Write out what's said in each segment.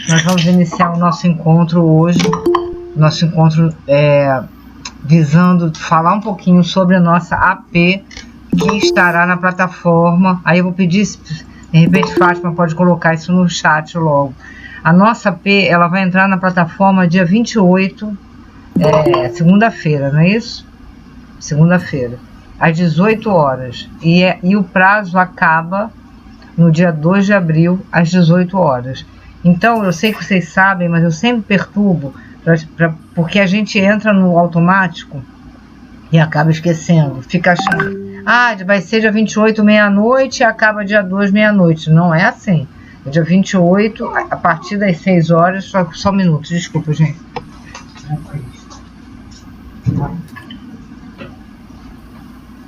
Nós vamos iniciar o nosso encontro hoje, nosso encontro visando falar um pouquinho sobre a nossa AP, que estará na plataforma. Aí eu vou pedir, de repente Fátima pode colocar isso no chat logo. A nossa AP, ela vai entrar na plataforma dia 28, segunda-feira, não é isso? Segunda-feira, às 18 horas. E o prazo acaba no dia 2 de abril, às 18 horas. Então, eu sei que vocês sabem, mas eu sempre perturbo, porque a gente entra no automático e acaba esquecendo. Fica achando, vai ser dia 28, meia-noite, e acaba dia 2, meia-noite. Não é assim. É dia 28, a partir das 6 horas, só um minuto, desculpa, gente.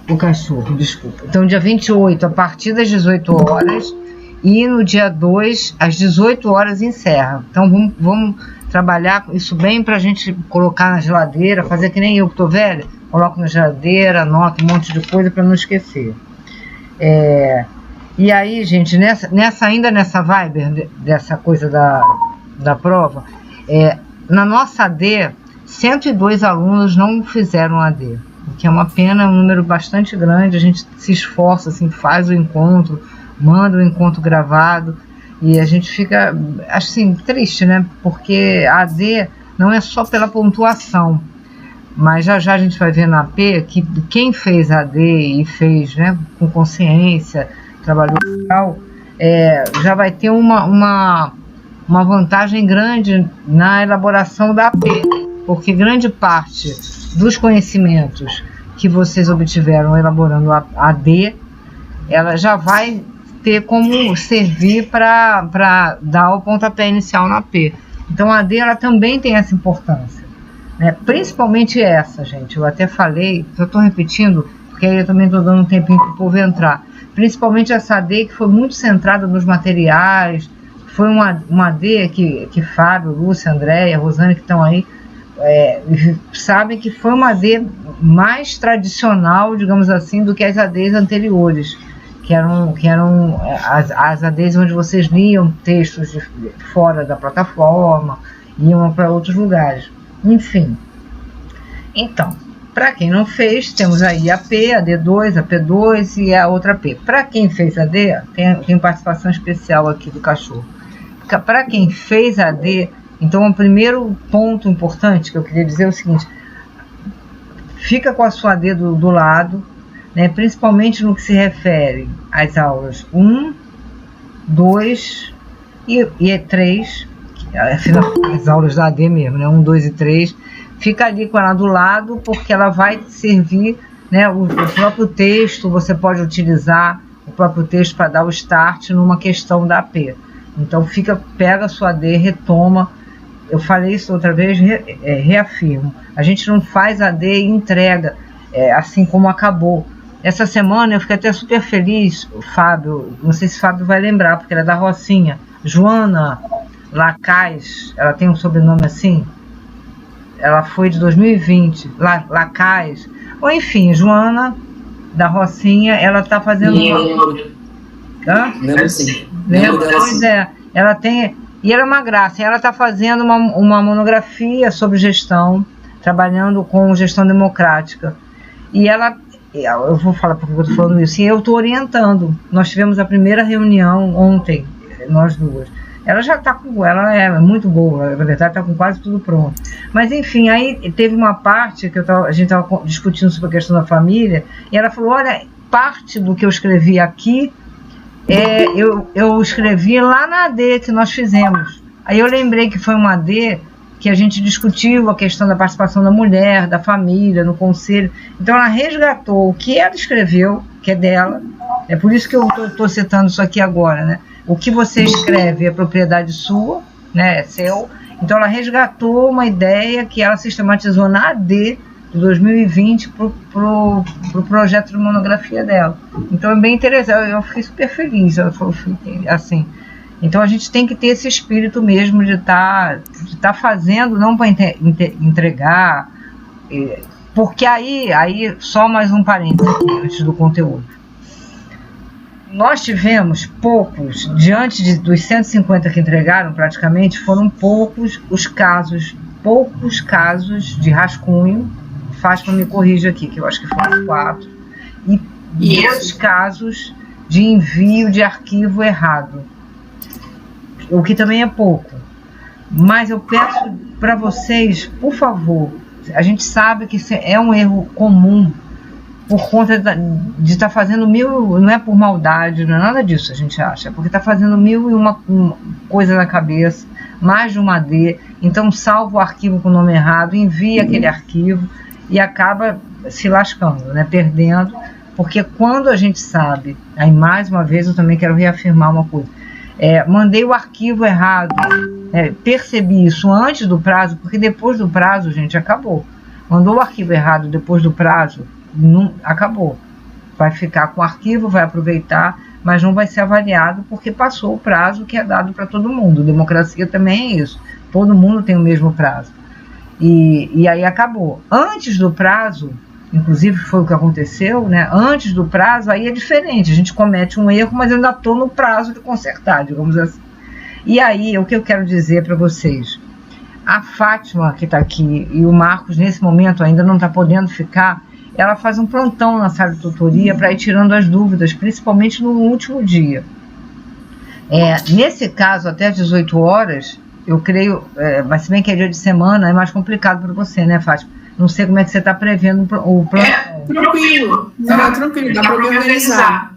O cachorro, desculpa. Então, dia 28, a partir das 18 horas, e no dia 2, às 18 horas, encerra. Então, vamos trabalhar isso bem pra gente colocar na geladeira, fazer que nem eu que tô velha, coloco na geladeira, anoto um monte de coisa para não esquecer. E aí, gente, ainda nessa vibe, dessa coisa da prova, na nossa AD, 102 alunos não fizeram AD, o que é uma pena, é um número bastante grande. A gente se esforça, assim, faz o encontro, manda o encontro gravado, e a gente fica, assim, triste, né? Porque a AD não é só pela pontuação, mas já a gente vai ver na AP que quem fez AD e fez, né, com consciência, trabalhou legal, já vai ter uma vantagem grande na elaboração da AP, porque grande parte dos conhecimentos que vocês obtiveram elaborando a AD, ela já vai ter como servir para dar o pontapé inicial na AP. Então a AD, ela também tem essa importância, né? Principalmente essa, gente, eu até falei, eu estou repetindo, porque aí eu também estou dando um tempinho para o povo entrar. Principalmente essa AD que foi muito centrada nos materiais, foi uma AD que Fábio, Lúcia, Andréia, Rosane, que estão aí, sabem que foi uma AD mais tradicional, digamos assim, do que as ADs anteriores, que eram as ADs onde vocês liam textos de fora da plataforma, iam para outros lugares. Enfim, então, para quem não fez, temos aí a AP, a D2, a P2 e a outra P. Para quem fez a D, tem participação especial aqui do cachorro. Para quem fez a D, então o primeiro ponto importante que eu queria dizer é o seguinte: fica com a sua AD do lado, né, principalmente no que se refere às aulas 1, 2 e 3, afinal, as aulas da AD mesmo, né, 1, 2 e 3, fica ali com ela do lado, porque ela vai servir, né, o próprio texto, você pode utilizar o próprio texto para dar o start numa questão da AP. Então pega a sua AD, retoma. Eu falei isso outra vez, reafirmo, a gente não faz AD e entrega assim como acabou. Essa semana eu fiquei até super feliz, o Fábio, não sei se o Fábio vai lembrar, porque ela é da Rocinha, Joana Lacaz, ela tem um sobrenome assim, ela foi de 2020, Lacaz, ou enfim, Joana da Rocinha, ela está fazendo Lembro sim. Pois é, ela tem, e ela é uma graça, ela está fazendo uma monografia sobre gestão, trabalhando com gestão democrática, e eu vou falar porque eu estou falando isso, e eu estou orientando. Nós tivemos a primeira reunião ontem, nós duas. Ela já está ela é muito boa, na verdade está com quase tudo pronto. Mas enfim, aí teve uma parte que a gente estava discutindo sobre a questão da família, e ela falou: olha, parte do que eu escrevi aqui, eu escrevi lá na AD que nós fizemos. Aí eu lembrei que foi uma AD que a gente discutiu a questão da participação da mulher, da família, no conselho. Então ela resgatou o que ela escreveu, que é dela, é por isso que eu estou citando isso aqui agora, né? O que você escreve é propriedade sua, né? É seu. Então ela resgatou uma ideia que ela sistematizou na AD de 2020 para o projeto de monografia dela. Então é bem interessante, eu fiquei super feliz, ela falou assim. Então a gente tem que ter esse espírito mesmo de tá fazendo, não para entregar, porque aí só mais um parênteses aqui, antes do conteúdo. nós tivemos poucos, diante dos 150 que entregaram, praticamente, foram poucos casos de rascunho. Fátima me corrija aqui, que eu acho que foram 4, e 2 casos de envio de arquivo errado, o que também é pouco. Mas eu peço para vocês, por favor, a gente sabe que isso é um erro comum, por conta de estar fazendo não é por maldade, não é nada disso, a gente acha, é porque está fazendo 1001 coisa na cabeça, mais de uma AD, então salva o arquivo com o nome errado, envia aquele arquivo e acaba se lascando, né, perdendo, porque quando a gente sabe, aí mais uma vez eu também quero reafirmar uma coisa, mandei o arquivo errado, percebi isso antes do prazo, porque depois do prazo, gente, acabou, mandou o arquivo errado depois do prazo, não, acabou, vai ficar com o arquivo, vai aproveitar, mas não vai ser avaliado porque passou o prazo que é dado para todo mundo. Democracia também é isso, todo mundo tem o mesmo prazo, e aí acabou. Antes do prazo, inclusive foi o que aconteceu, né? Antes do prazo aí é diferente, a gente comete um erro, mas eu ainda estou no prazo de consertar, digamos assim. E aí o que eu quero dizer para vocês, a Fátima que está aqui e o Marcos nesse momento ainda não está podendo ficar, ela faz um plantão na sala de tutoria para ir tirando as dúvidas, principalmente no último dia. Nesse caso, até às 18 horas, eu creio, mas se bem que é dia de semana, é mais complicado para você, né, Fátima? Não sei como é que você está prevendo o plantão. Tranquilo, tranquilo, dá para me organizar.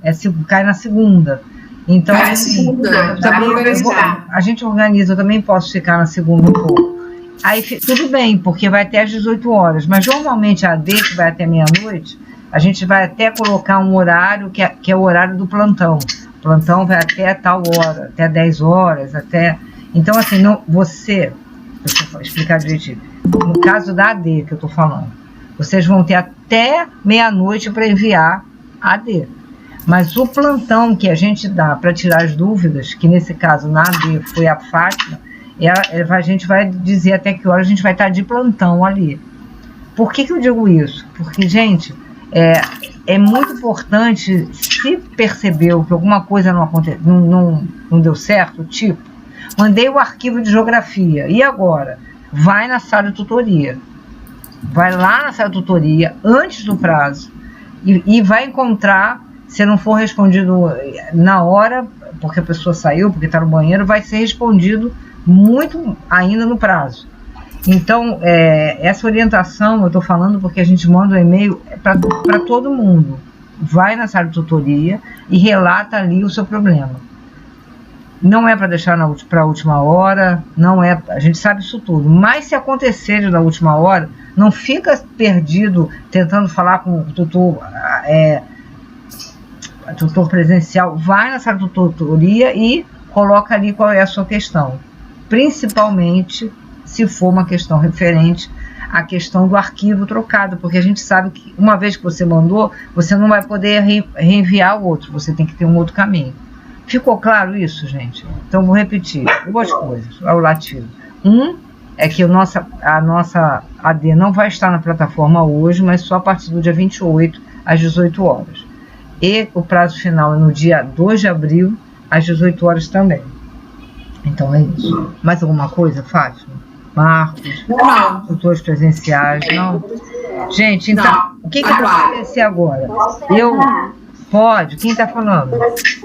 Cai na segunda. Então, cai na segunda, dá para organizar. A gente organiza, eu também posso ficar na segunda um pouco. Aí tudo bem, porque vai até às 18 horas, mas normalmente a AD, que vai até meia-noite, a gente vai até colocar um horário que é o horário do plantão. O plantão vai até tal hora, até 10 horas, até... Então, assim, deixa eu explicar direitinho. No caso da AD que eu estou falando, vocês vão ter até meia-noite para enviar a AD. Mas o plantão que a gente dá para tirar as dúvidas, que nesse caso na AD foi a Fátima, a gente vai dizer até que hora a gente vai estar de plantão ali. Por que eu digo isso? Porque, gente, é muito importante, se percebeu que alguma coisa não deu certo, tipo, mandei o arquivo de geografia, e agora? Vai na sala de tutoria. Vai lá na sala de tutoria, antes do prazo, e vai encontrar, se não for respondido na hora, porque a pessoa saiu, porque está no banheiro, vai ser respondido muito ainda no prazo. Então, essa orientação eu estou falando porque a gente manda um e-mail para todo mundo. Vai na sala de tutoria e relata ali o seu problema. Não é para deixar para a última hora, não é, a gente sabe isso tudo, mas se acontecer na última hora, não fica perdido tentando falar com o tutor, tutor presencial. Vai na sala de tutoria e coloca ali qual é a sua questão, principalmente se for uma questão referente à questão do arquivo trocado, porque a gente sabe que uma vez que você mandou, você não vai poder reenviar o outro, você tem que ter um outro caminho. Ficou claro isso, gente? Então vou repetir duas coisas ao latido. É que a nossa AD não vai estar na plataforma hoje, mas só a partir do dia 28 às 18 horas. E o prazo final é no dia 2 de abril às 18 horas também. Então é isso. Mais alguma coisa, Fátima? Marcos? Não. Tutores presenciais? Não? Gente, então, não. O que vai acontecer agora? Pode? Quem está falando?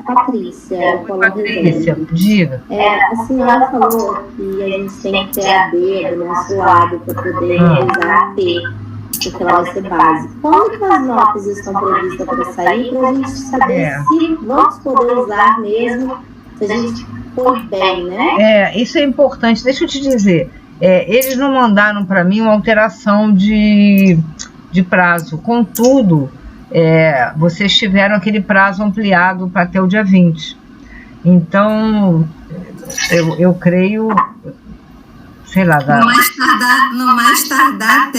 Patrícia. Patrícia, diga. A senhora falou que a gente tem que ter a D do nosso lado para poder realizar a T, porque ela vai ser base. Quando que as notas estão previstas para sair, para a gente saber se vamos poder usar mesmo, se a gente for bem, né? Isso é importante. Deixa eu te dizer, eles não mandaram para mim uma alteração de prazo, contudo, vocês tiveram aquele prazo ampliado para até o dia 20. Então, eu creio, sei lá... No mais tardar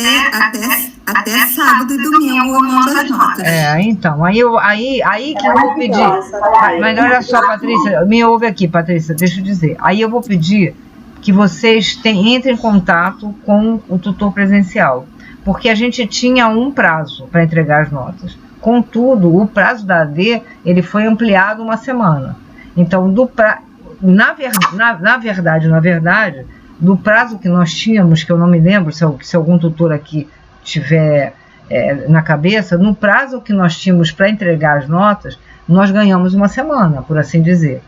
até sábado e domingo eu mando as notas. Então, aí que eu vou pedir... Mas olha só, Patrícia, me ouve aqui, Patrícia, deixa eu dizer. Aí eu vou pedir que vocês entrem em contato com o tutor presencial, porque a gente tinha um prazo para entregar as notas. Contudo, o prazo da AD ele foi ampliado 1 semana. Então, na verdade, do prazo que nós tínhamos, que eu não me lembro, se algum tutor aqui tiver na cabeça, no prazo que nós tínhamos para entregar as notas, nós ganhamos 1 semana, por assim dizer.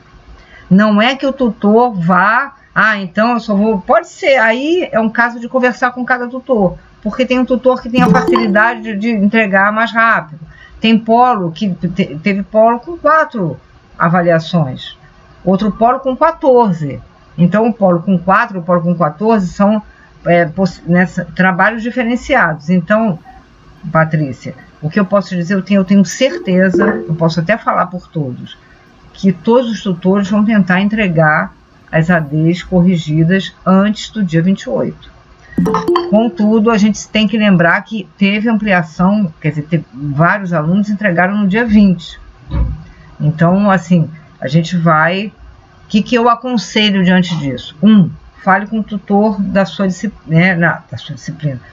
Não é que o tutor vá, então eu só vou... Pode ser, aí é um caso de conversar com cada tutor, porque tem um tutor que tem a facilidade de entregar mais rápido. Tem polo que teve polo com 4 avaliações, outro polo com 14. Então, o polo com 4 e o polo com 14 são trabalhos diferenciados. Então, Patrícia, o que eu posso dizer, eu tenho certeza, eu posso até falar por todos, que todos os tutores vão tentar entregar as ADs corrigidas antes do dia 28. Contudo, a gente tem que lembrar que teve ampliação, quer dizer, vários alunos entregaram no dia 20. Então, assim, a gente vai... O que eu aconselho diante disso? Fale com o tutor da sua disciplina,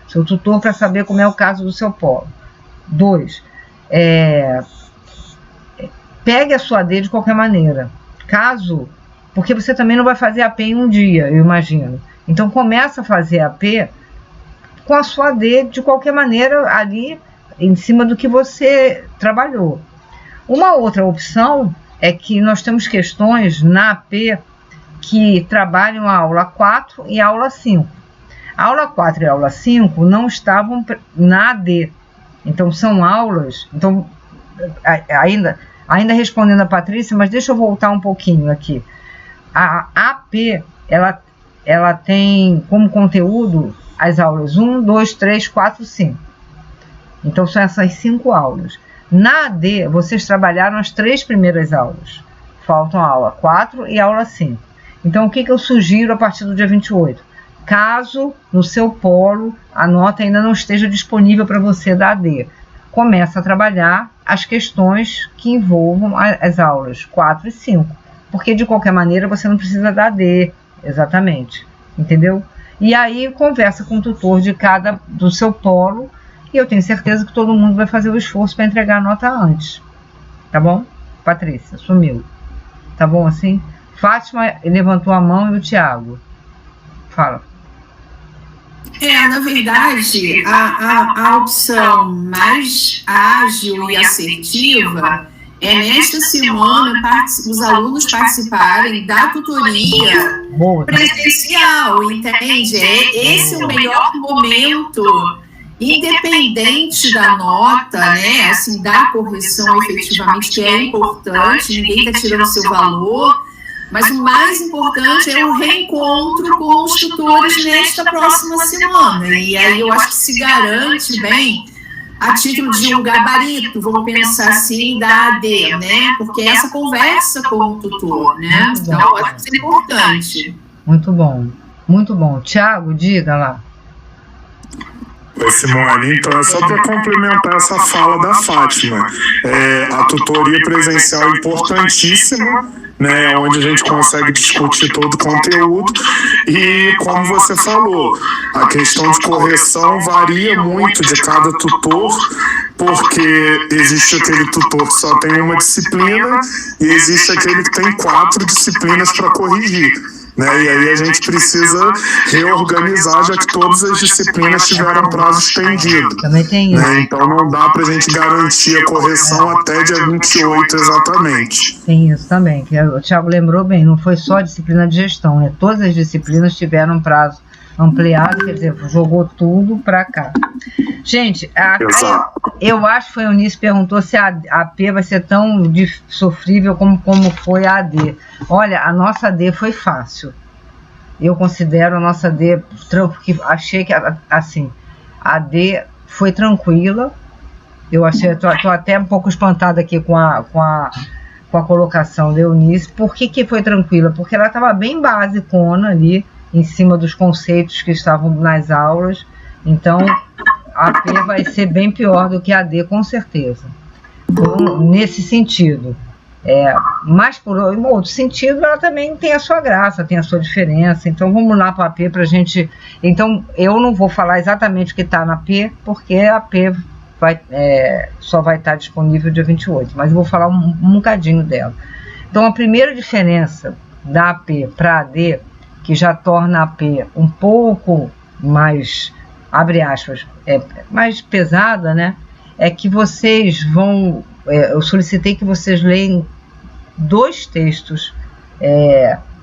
seu tutor, para saber como é o caso do seu polo. 2, pegue a sua AD de qualquer maneira. Porque você também não vai fazer AP em um dia, eu imagino. Então, começa a fazer AP com a sua AD de qualquer maneira ali, em cima do que você trabalhou. Uma outra opção é que nós temos questões na AP que trabalham a aula 4 e a aula 5. A aula 4 e a aula 5 não estavam na AD. Então, são aulas... Então, ainda respondendo a Patrícia, mas deixa eu voltar um pouquinho aqui. A AP, ela tem como conteúdo as aulas 1, 2, 3, 4, 5. Então, são essas 5 aulas. Na AD, vocês trabalharam as 3 primeiras aulas. Faltam a aula 4 e a aula 5. Então, o que eu sugiro a partir do dia 28? Caso no seu polo a nota ainda não esteja disponível para você da AD, começa a trabalhar as questões que envolvam as aulas 4 e 5. Porque, de qualquer maneira, você não precisa da AD, exatamente. Entendeu? E aí, conversa com o tutor do seu polo, e eu tenho certeza que todo mundo vai fazer o esforço para entregar a nota antes. Tá bom? Patrícia, sumiu. Tá bom assim? Fátima levantou a mão e o Tiago. Fala. Na verdade, a opção mais ágil e assertiva é nesta semana os alunos participarem da tutoria presencial, entende? Esse é o melhor momento, independente da nota, né? Assim, da correção efetivamente, que é importante, ninguém está tirando seu valor, mas o mais importante é o reencontro com os tutores nesta próxima semana. E aí eu acho que se garante bem, a título de um gabarito, vamos pensar assim, da AD, né? Porque é essa conversa com o tutor, né? Então, eu acho que isso é importante. Muito bom, muito bom. Tiago, diga lá. Oi, Simone, então é só para complementar essa fala da Fátima. A tutoria presencial é importantíssima, né, onde a gente consegue discutir todo o conteúdo e, como você falou, a questão de correção varia muito de cada tutor, porque existe aquele tutor que só tem uma disciplina e existe aquele que tem 4 disciplinas para corrigir. Né? E aí a gente precisa reorganizar, já que todas as disciplinas tiveram prazo estendido. Também tem isso. Né? Então não dá para a gente garantir a correção até dia 28 exatamente. Tem isso também, que o Thiago lembrou bem, não foi só a disciplina de gestão, né? Todas as disciplinas tiveram prazo ampliado, quer dizer, jogou tudo para cá. Gente, eu acho que foi a Eunice que perguntou se a AP vai ser tão sofrível como foi a AD. Olha, a nossa AD foi fácil. Eu considero a nossa AD, porque achei que, assim, a AD foi tranquila. Eu achei, tô até um pouco espantada aqui com a colocação da Eunice. Por que foi tranquila? Porque ela estava bem basicona ali, em cima dos conceitos que estavam nas aulas. Então, a AP vai ser bem pior do que a AD, com certeza. Então, nesse sentido. Mas, por um outro sentido, ela também tem a sua graça, tem a sua diferença. Então, vamos lá para a AP para a gente... Então, eu não vou falar exatamente o que está na AP, porque a AP só vai estar disponível dia 28, mas eu vou falar um bocadinho dela. Então, a primeira diferença da AP para a AD, que já torna a AP um pouco mais, abre aspas, mais pesada, né? É que vocês vão, eu solicitei que vocês leiam 2 textos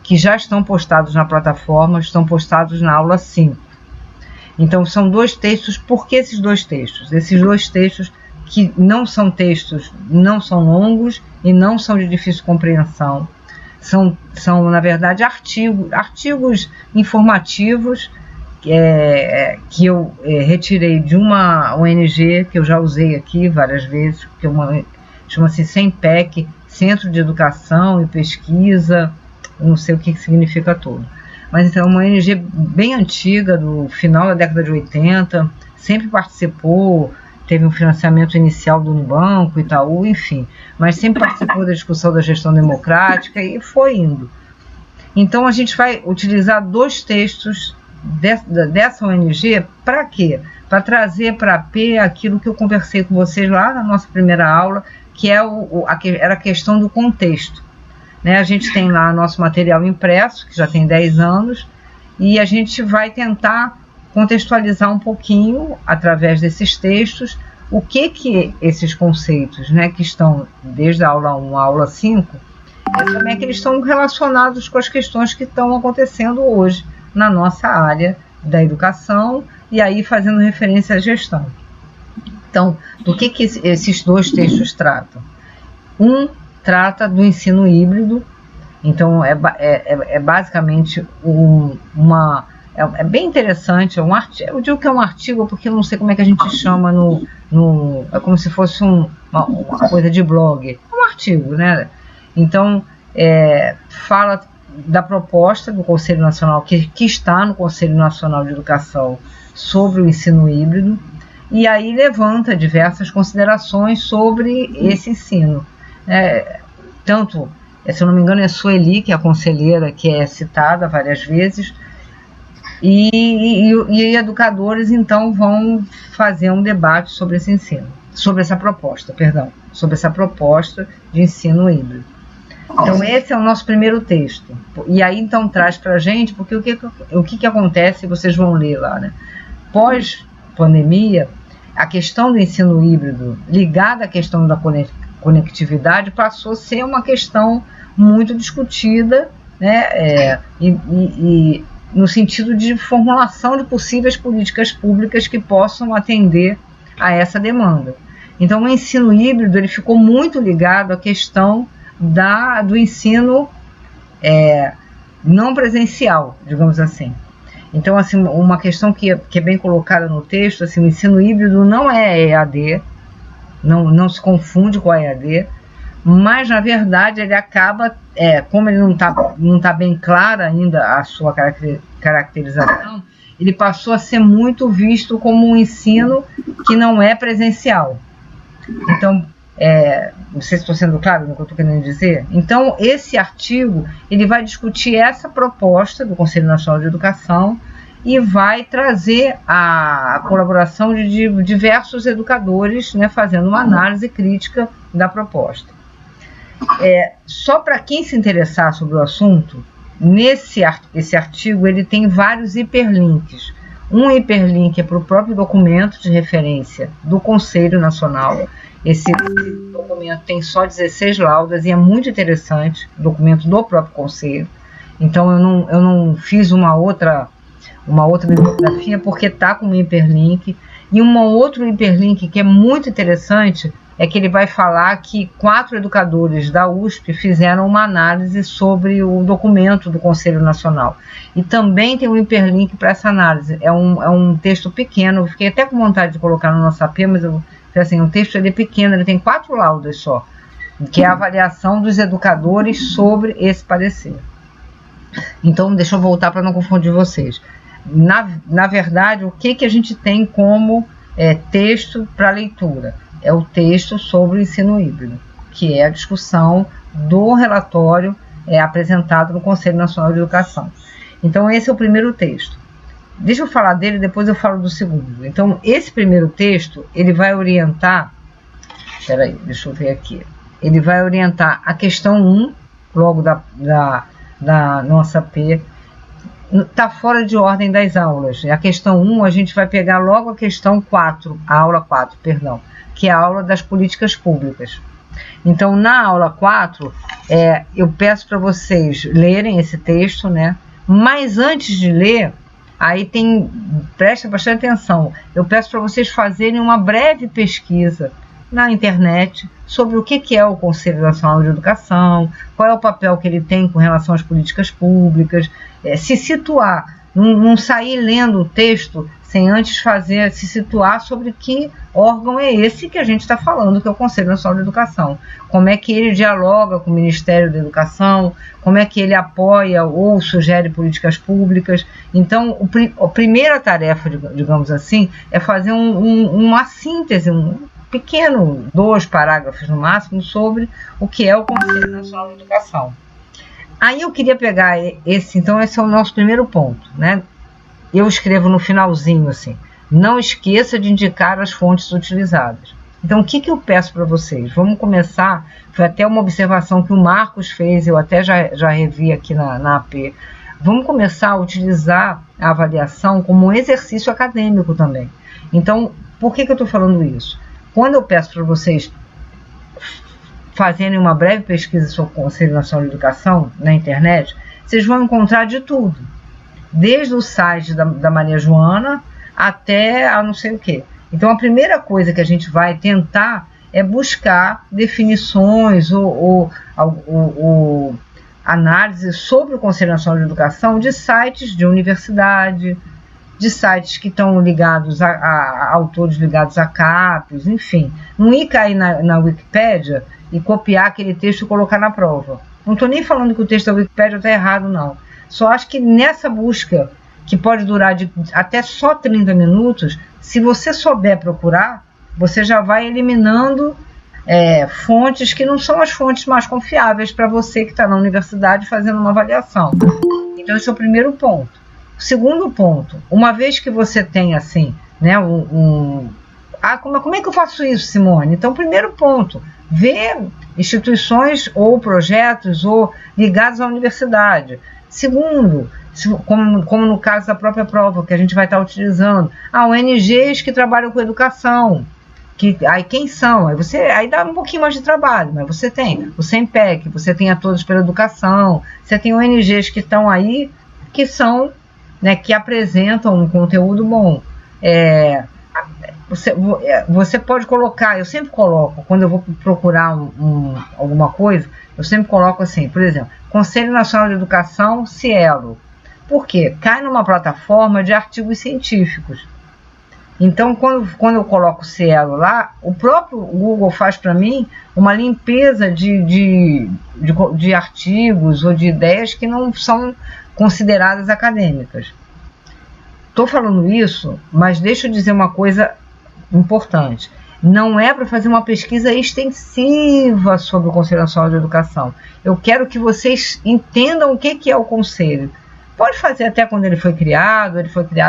que já estão postados na plataforma, estão postados na aula 5. Então, são 2 textos. Por que esses 2 textos? Esses 2 textos que não são textos, não são longos e não são de difícil compreensão. São na verdade, artigos informativos que eu retirei de uma ONG que eu já usei aqui várias vezes, que chama-se CEMPEC, Centro de Educação e Pesquisa, não sei o que significa tudo. Mas então é uma ONG bem antiga, do final da década de 80, sempre participou, teve um financiamento inicial do Unibanco, Itaú, enfim, mas sempre participou da discussão da gestão democrática e foi indo. Então a gente vai utilizar 2 textos dessa ONG, para quê? Para trazer para a AP aquilo que eu conversei com vocês lá na nossa primeira aula, que era a questão do contexto. Né? A gente tem lá nosso material impresso, que já tem 10 anos, e a gente vai tentar contextualizar um pouquinho, através desses textos, o que esses conceitos, né, que estão desde a aula 1 à aula 5, também é que eles estão relacionados com as questões que estão acontecendo hoje na nossa área da educação, e aí fazendo referência à gestão. Então, do que esses 2 textos tratam? Um trata do ensino híbrido, então é basicamente é bem interessante, eu digo que é um artigo porque eu não sei como é que a gente chama é como se fosse uma coisa de blog, é um artigo, né? Então, fala da proposta do Conselho Nacional, que está no Conselho Nacional de Educação, sobre o ensino híbrido, e aí levanta diversas considerações sobre esse ensino. Tanto, se eu não me engano, é a Sueli, que é a conselheira, que é citada várias vezes, e educadores, então, vão fazer um debate sobre esse ensino, sobre essa proposta de ensino híbrido. Então, esse é o nosso primeiro texto. E aí, então, traz para a gente, porque o que acontece, vocês vão ler lá, né? Pós-pandemia, a questão do ensino híbrido, ligada à questão da conectividade, passou a ser uma questão muito discutida, né? E no sentido de formulação de possíveis políticas públicas que possam atender a essa demanda. Então, o ensino híbrido ele ficou muito ligado à questão do ensino não presencial, digamos assim. Então, assim, uma questão que é bem colocada no texto, assim, o ensino híbrido não é EAD, não se confunde com a EAD, mas, na verdade, ele acaba, como ele não tá bem clara ainda a sua caracterização, ele passou a ser muito visto como um ensino que não é presencial. Então, não sei se estou sendo claro no que eu estou querendo dizer. Então, esse artigo ele vai discutir essa proposta do Conselho Nacional de Educação e vai trazer a colaboração de diversos educadores, né, fazendo uma análise crítica da proposta. Só para quem se interessar sobre o assunto, esse artigo ele tem vários hiperlinks. Um hiperlink é para o próprio documento de referência do Conselho Nacional. Esse documento tem só 16 laudas e é muito interessante, documento do próprio Conselho. Então eu não fiz uma outra bibliografia porque está com um hiperlink. E um outro hiperlink que é muito interessante é que ele vai falar que 4 educadores da USP fizeram uma análise sobre o documento do Conselho Nacional. E também tem um hiperlink para essa análise. É um texto pequeno, eu fiquei até com vontade de colocar no nosso AP, mas assim, o texto ele é pequeno, ele tem 4 laudas só, que é a avaliação dos educadores sobre esse parecer. Então, deixa eu voltar para não confundir vocês. Na verdade, o que a gente tem como texto para leitura? É o texto sobre o ensino híbrido, que é a discussão do relatório apresentado no Conselho Nacional de Educação. Então, esse é o primeiro texto. deixa eu falar dele, depois eu falo do segundo. Então, esse primeiro texto, ele vai orientar, peraí, deixa eu ver aqui, ele vai orientar a questão 1, logo da nossa P, está fora de ordem das aulas. A questão 1, a gente vai pegar logo a questão 4, a aula 4, perdão, que é a aula das políticas públicas. Então, na aula 4, eu peço para vocês lerem esse texto, né? Mas antes de ler, aí presta bastante atenção, eu peço para vocês fazerem uma breve pesquisa na internet sobre o que é o Conselho Nacional de Educação, qual é o papel que ele tem com relação às políticas públicas, se situar, não sair lendo o texto sem antes se situar sobre que órgão é esse que a gente está falando, que é o Conselho Nacional de Educação. Como é que ele dialoga com o Ministério da Educação, como é que ele apoia ou sugere políticas públicas. Então, a primeira tarefa, digamos assim, é fazer uma síntese, pequeno, 2 parágrafos no máximo, sobre o que é o Conselho Nacional de Educação. Aí eu queria pegar então esse é o nosso primeiro ponto, né? Eu escrevo no finalzinho assim, não esqueça de indicar as fontes utilizadas. Então, o que eu peço para vocês? Vamos começar, foi até uma observação que o Marcos fez, eu até já revi aqui na AP. Vamos começar a utilizar a avaliação como um exercício acadêmico também. Então, por que eu estou falando isso? Quando eu peço para vocês fazerem uma breve pesquisa sobre o Conselho Nacional de Educação na internet, vocês vão encontrar de tudo, desde o site da Maria Joana até a não sei o quê. Então, a primeira coisa que a gente vai tentar é buscar definições ou análises sobre o Conselho Nacional de Educação de sites de universidade, de sites que estão ligados a autores ligados a CAPES, enfim. Não ir cair na Wikipédia e copiar aquele texto e colocar na prova. Não estou nem falando que o texto da Wikipédia está errado, não. Só acho que nessa busca, que pode durar até só 30 minutos, se você souber procurar, você já vai eliminando fontes que não são as fontes mais confiáveis para você que está na universidade fazendo uma avaliação. Então, esse é o primeiro ponto. O segundo ponto, uma vez que você tem assim, né, como é que eu faço isso, Simone? Então, primeiro ponto, ver instituições ou projetos ligados à universidade. Segundo, como no caso da própria prova que a gente vai estar utilizando, ONGs que trabalham com educação, aí quem são? Aí dá um pouquinho mais de trabalho, mas você tem o SEMPEC, você tem a Todos pela Educação, você tem ONGs que estão aí, que são, né, que apresentam um conteúdo bom. Você pode colocar, eu sempre coloco, quando eu vou procurar alguma coisa, eu sempre coloco assim, por exemplo, Conselho Nacional de Educação, Cielo. Por quê? Cai numa plataforma de artigos científicos. Então, quando eu coloco Cielo lá, o próprio Google faz para mim uma limpeza de artigos ou de ideias que não são consideradas acadêmicas. Estou falando isso, mas deixa eu dizer uma coisa importante. Não é para fazer uma pesquisa extensiva sobre o Conselho Nacional de Educação. Eu quero que vocês entendam o que é o Conselho. Pode fazer até quando ele foi criado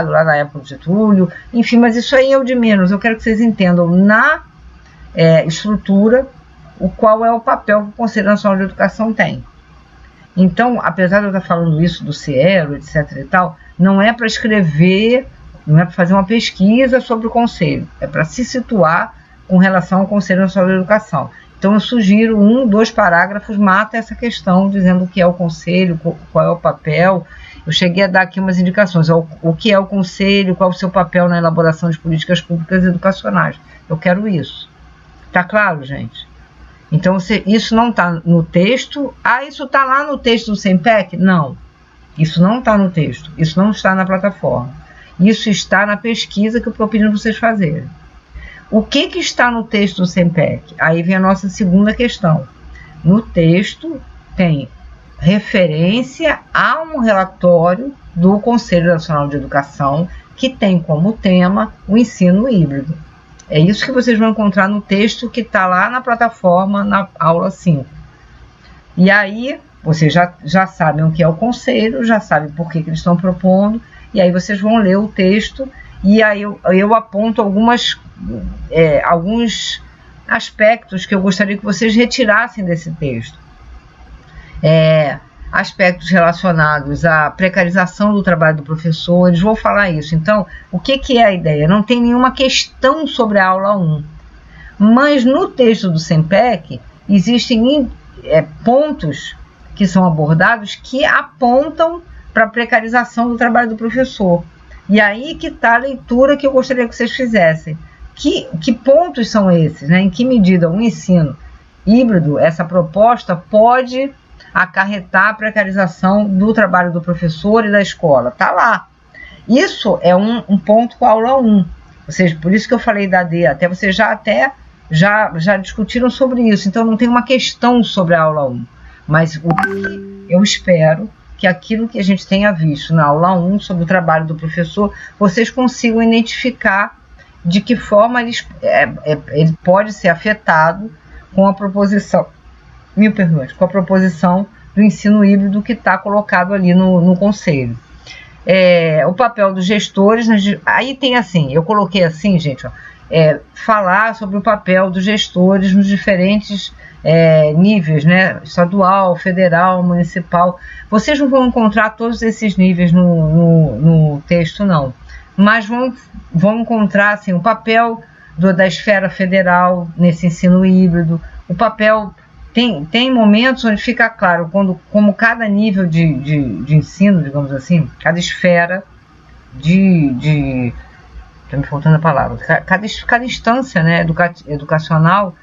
lá na época do Getúlio, enfim, mas isso aí é o de menos. Eu quero que vocês entendam na estrutura qual é o papel que o Conselho Nacional de Educação tem. Então, apesar de eu estar falando isso do Cielo, etc. e tal, não é para escrever, não é para fazer uma pesquisa sobre o Conselho, é para se situar com relação ao Conselho Nacional de Educação. Então, eu sugiro 2 parágrafos, mata essa questão, dizendo o que é o Conselho, qual é o papel. Eu cheguei a dar aqui umas indicações, o que é o Conselho, qual é o seu papel na elaboração de políticas públicas educacionais. Eu quero isso. Tá claro, gente? Então, isso não está no texto. Isso está lá no texto do SEMPEC? Não. Isso não está no texto. Isso não está na plataforma. Isso está na pesquisa que eu estou pedindo para vocês fazerem. O que está no texto do SEMPEC? Aí vem a nossa segunda questão. No texto tem referência a um relatório do Conselho Nacional de Educação que tem como tema o ensino híbrido. É isso que vocês vão encontrar no texto que está lá na plataforma, na aula 5. E aí, vocês já sabem o que é o Conselho, já sabem por que eles estão propondo, e aí vocês vão ler o texto, e aí eu aponto alguns aspectos que eu gostaria que vocês retirassem desse texto. Aspectos relacionados à precarização do trabalho do professor, eles vão falar isso. Então, o que é a ideia? Não tem nenhuma questão sobre a aula 1, mas no texto do SEMPEC existem pontos que são abordados que apontam para a precarização do trabalho do professor. E aí que está a leitura que eu gostaria que vocês fizessem. Que pontos são esses, né? Em que medida o ensino híbrido, essa proposta, pode acarretar a precarização do trabalho do professor e da escola? Está lá. Isso é um ponto com a aula 1. Ou seja, por isso que eu falei da AD, até vocês já discutiram sobre isso. Então não tem uma questão sobre a aula 1. Mas o que eu espero que aquilo que a gente tenha visto na aula 1 sobre o trabalho do professor, vocês consigam identificar de que forma ele pode ser afetado com a proposição, com a proposição do ensino híbrido que está colocado ali no conselho. O papel dos gestores, aí tem assim, eu coloquei assim, gente, ó, falar sobre o papel dos gestores nos diferentes níveis, né, estadual, federal, municipal. Vocês não vão encontrar todos esses níveis no texto, não, mas vão encontrar assim, o papel da esfera federal nesse ensino híbrido, o papel. Tem momentos onde fica claro como cada nível de ensino, digamos assim, cada esfera está me faltando a palavra, cada instância, né, educacional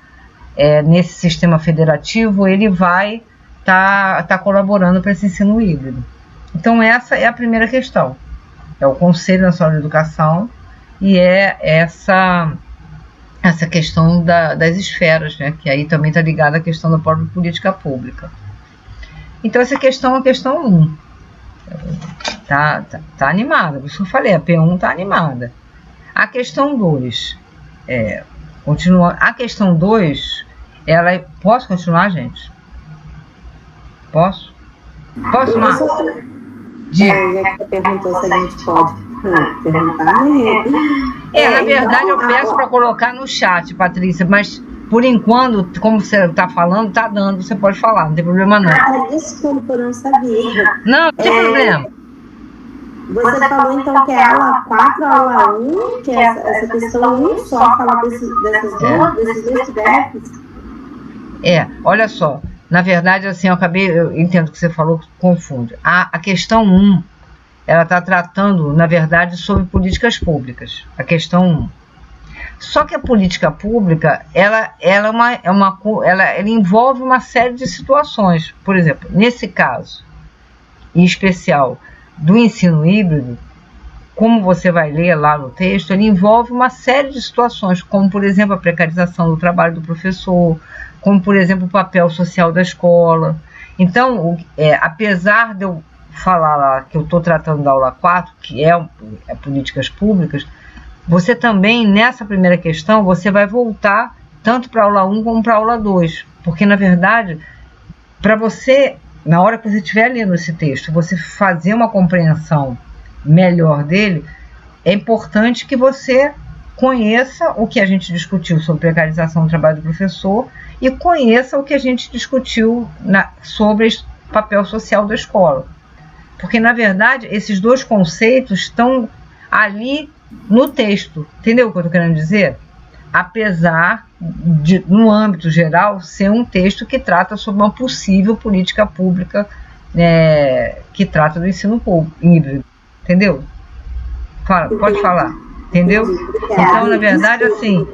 nesse sistema federativo, ele vai tá colaborando para esse ensino híbrido. Então essa é a primeira questão, é o Conselho Nacional de Educação e essa questão das esferas, né, que aí também está ligada à questão da própria política pública. Então essa questão é a questão 1. Tá animada, por isso que eu falei, a P1 está animada. A questão 2, continua. A questão 2, posso continuar, gente? Posso? Posso, Marcos? Já que você perguntou se a gente pode perguntar, né? Na verdade, eu peço para colocar no chat, Patrícia, mas por enquanto, como você está falando, está dando, você pode falar, não tem problema não. Desculpa, eu não sabia. Não tem problema. Você falou então que é aula 4, aula 1, que é essa questão 1 só, falar desses dois TDFs? Olha só, na verdade, assim, eu entendo o que você falou, confunde. A questão 1, ela está tratando, na verdade, sobre políticas públicas, a questão 1. Só que a política pública, ela envolve uma série de situações. Por exemplo, nesse caso, em especial, do ensino híbrido, como você vai ler lá no texto, ele envolve uma série de situações, como, por exemplo, a precarização do trabalho do professor, como, por exemplo, o papel social da escola. Então, apesar de eu falar lá que eu estou tratando da aula 4, que é políticas públicas, você também, nessa primeira questão, você vai voltar tanto para a aula 1 como para a aula 2, porque, na verdade, para você, na hora que você estiver lendo esse texto, você fazer uma compreensão melhor dele, é importante que você conheça o que a gente discutiu sobre precarização do trabalho do professor e conheça o que a gente discutiu sobre o papel social da escola. Porque, na verdade, esses dois conceitos estão ali no texto. Entendeu o que eu estou querendo dizer? Apesar de, no âmbito geral, ser um texto que trata sobre uma possível política pública que trata do ensino híbrido. Entendeu? Pode falar. Entendeu? Então, na verdade, assim,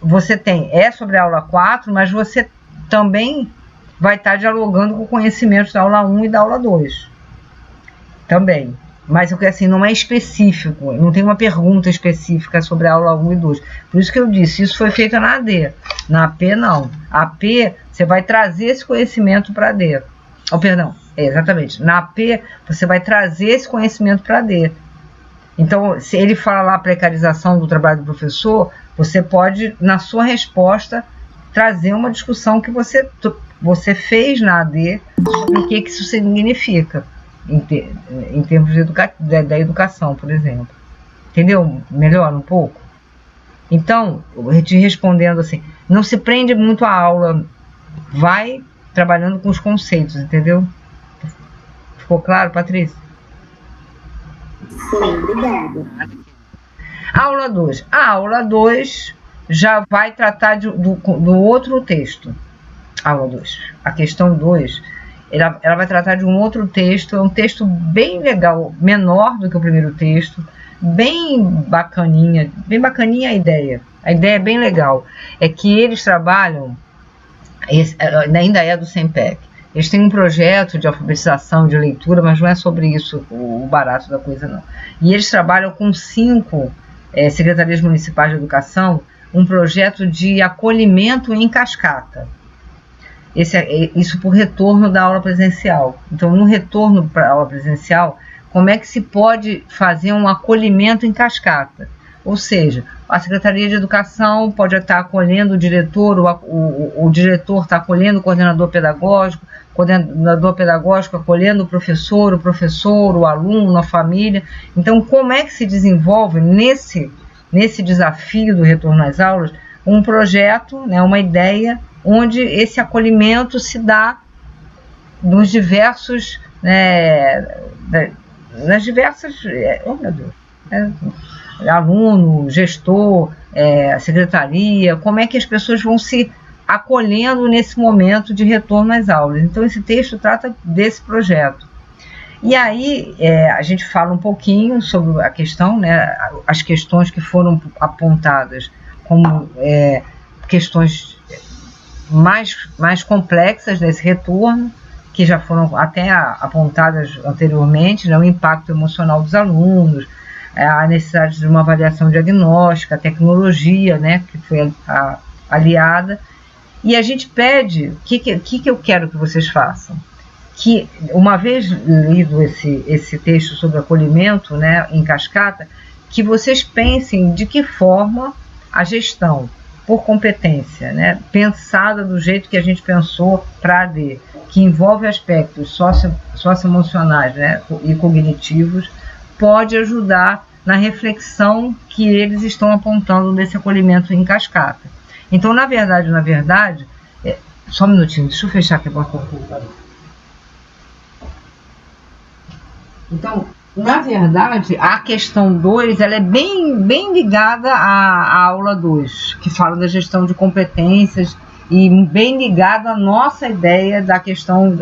você tem, sobre a aula 4, mas você também vai estar dialogando com conhecimentos da aula 1 e da aula 2. Também. Mas assim, não é específico, não tem uma pergunta específica sobre a aula 1 e 2. Por isso que eu disse, isso foi feito na AD. Na AP, não. A AP, você vai trazer esse conhecimento para a AD. Exatamente. Na AP, você vai trazer esse conhecimento para a AD. Então, se ele fala lá precarização do trabalho do professor, você pode, na sua resposta, trazer uma discussão que você fez na AD sobre o que isso significa. em termos da educação, por exemplo. Entendeu? Melhora um pouco? Então, te respondendo assim, não se prende muito à aula, vai trabalhando com os conceitos, entendeu? Ficou claro, Patrícia? Sim, obrigada. Aula 2. A aula 2 já vai tratar do outro texto. Aula 2. A questão 2, ela vai tratar de um outro texto, é um texto bem legal, menor do que o primeiro texto, bem bacaninha a ideia. A ideia é bem legal. É que eles trabalham, ainda é do SEMPEC, eles têm um projeto de alfabetização, de leitura, mas não é sobre isso o barato da coisa, não. E eles trabalham com 5 secretarias municipais de educação, um projeto de acolhimento em cascata. Isso por retorno da aula presencial. Então, no retorno para a aula presencial, como é que se pode fazer um acolhimento em cascata? Ou seja, a Secretaria de Educação pode estar acolhendo o diretor, o diretor está acolhendo o coordenador pedagógico acolhendo o professor, o aluno, a família. Então, como é que se desenvolve nesse desafio do retorno às aulas um projeto, né, uma ideia, onde esse acolhimento se dá nos diversos, nas diversas, aluno, gestor, secretaria, como é que as pessoas vão se acolhendo nesse momento de retorno às aulas. Então, esse texto trata desse projeto. E aí, a gente fala um pouquinho sobre a questão, né, as questões que foram apontadas como questões mais complexas desse retorno, que já foram até apontadas anteriormente, né, o impacto emocional dos alunos, a necessidade de uma avaliação diagnóstica, a tecnologia, né, que foi aliada. E a gente pede, o que eu quero que vocês façam? Que, uma vez lido esse texto sobre acolhimento, né, em cascata, que vocês pensem de que forma a gestão por competência, né, pensada do jeito que a gente pensou para a AD, que envolve aspectos socioemocionais, né, e cognitivos, pode ajudar na reflexão que eles estão apontando nesse acolhimento em cascata. Então, na verdade, só um minutinho, deixa eu fechar aqui a porta do computador. Então, na verdade, a questão 2, ela é bem ligada à aula 2, que fala da gestão de competências e bem ligada à nossa ideia da questão,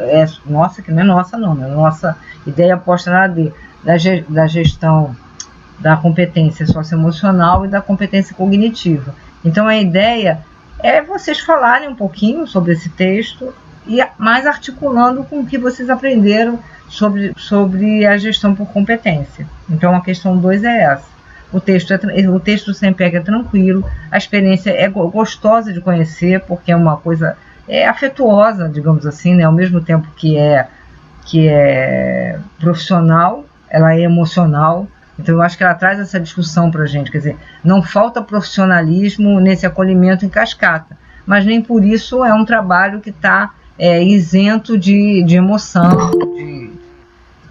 nossa, que não é nossa não, é nossa ideia posta na AD, da gestão da competência socioemocional e da competência cognitiva. Então, a ideia é vocês falarem um pouquinho sobre esse texto, e mais articulando com o que vocês aprenderam sobre a gestão por competência. Então, a questão 2 é essa. O texto do SEMPEC é tranquilo, a experiência é gostosa de conhecer, porque é uma coisa afetuosa, digamos assim, né? Ao mesmo tempo que é profissional, ela é emocional. Então, eu acho que ela traz essa discussão para a gente, quer dizer, não falta profissionalismo nesse acolhimento em cascata, mas nem por isso é um trabalho que está isento de emoção,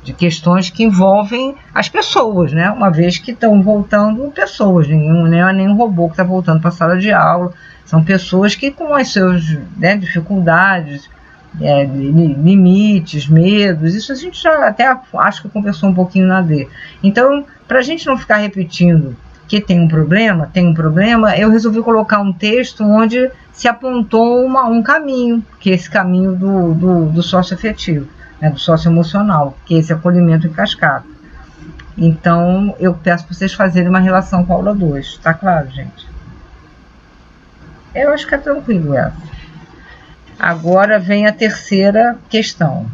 de questões que envolvem as pessoas, né? Uma vez que estão voltando pessoas, não é nenhum robô que está voltando para a sala de aula, são pessoas que com as suas dificuldades, limites, medos, isso a gente já até acho que conversou um pouquinho na AD. Então, para a gente não ficar repetindo que tem um problema, eu resolvi colocar um texto onde se apontou um caminho, que é esse caminho do socioafetivo, né, do socioemocional, que é esse acolhimento em cascata. Então, eu peço para vocês fazerem uma relação com a aula 2, tá claro, gente? Eu acho que é tranquilo essa. Agora vem a terceira questão.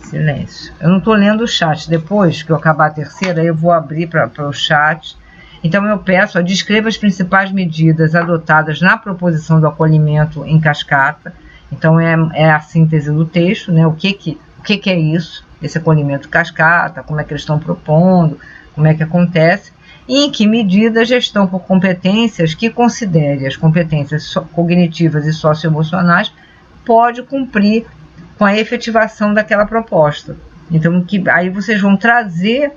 Silêncio. Eu não estou lendo o chat. Depois que eu acabar a terceira, eu vou abrir para o chat. Então, eu peço, descreva as principais medidas adotadas na proposição do acolhimento em cascata. Então, é a síntese do texto, né? O que é isso, esse acolhimento em cascata, como é que eles estão propondo, como é que acontece, e em que medida a gestão por competências que considere as competências cognitivas e socioemocionais pode cumprir com a efetivação daquela proposta. Então, aí vocês vão trazer,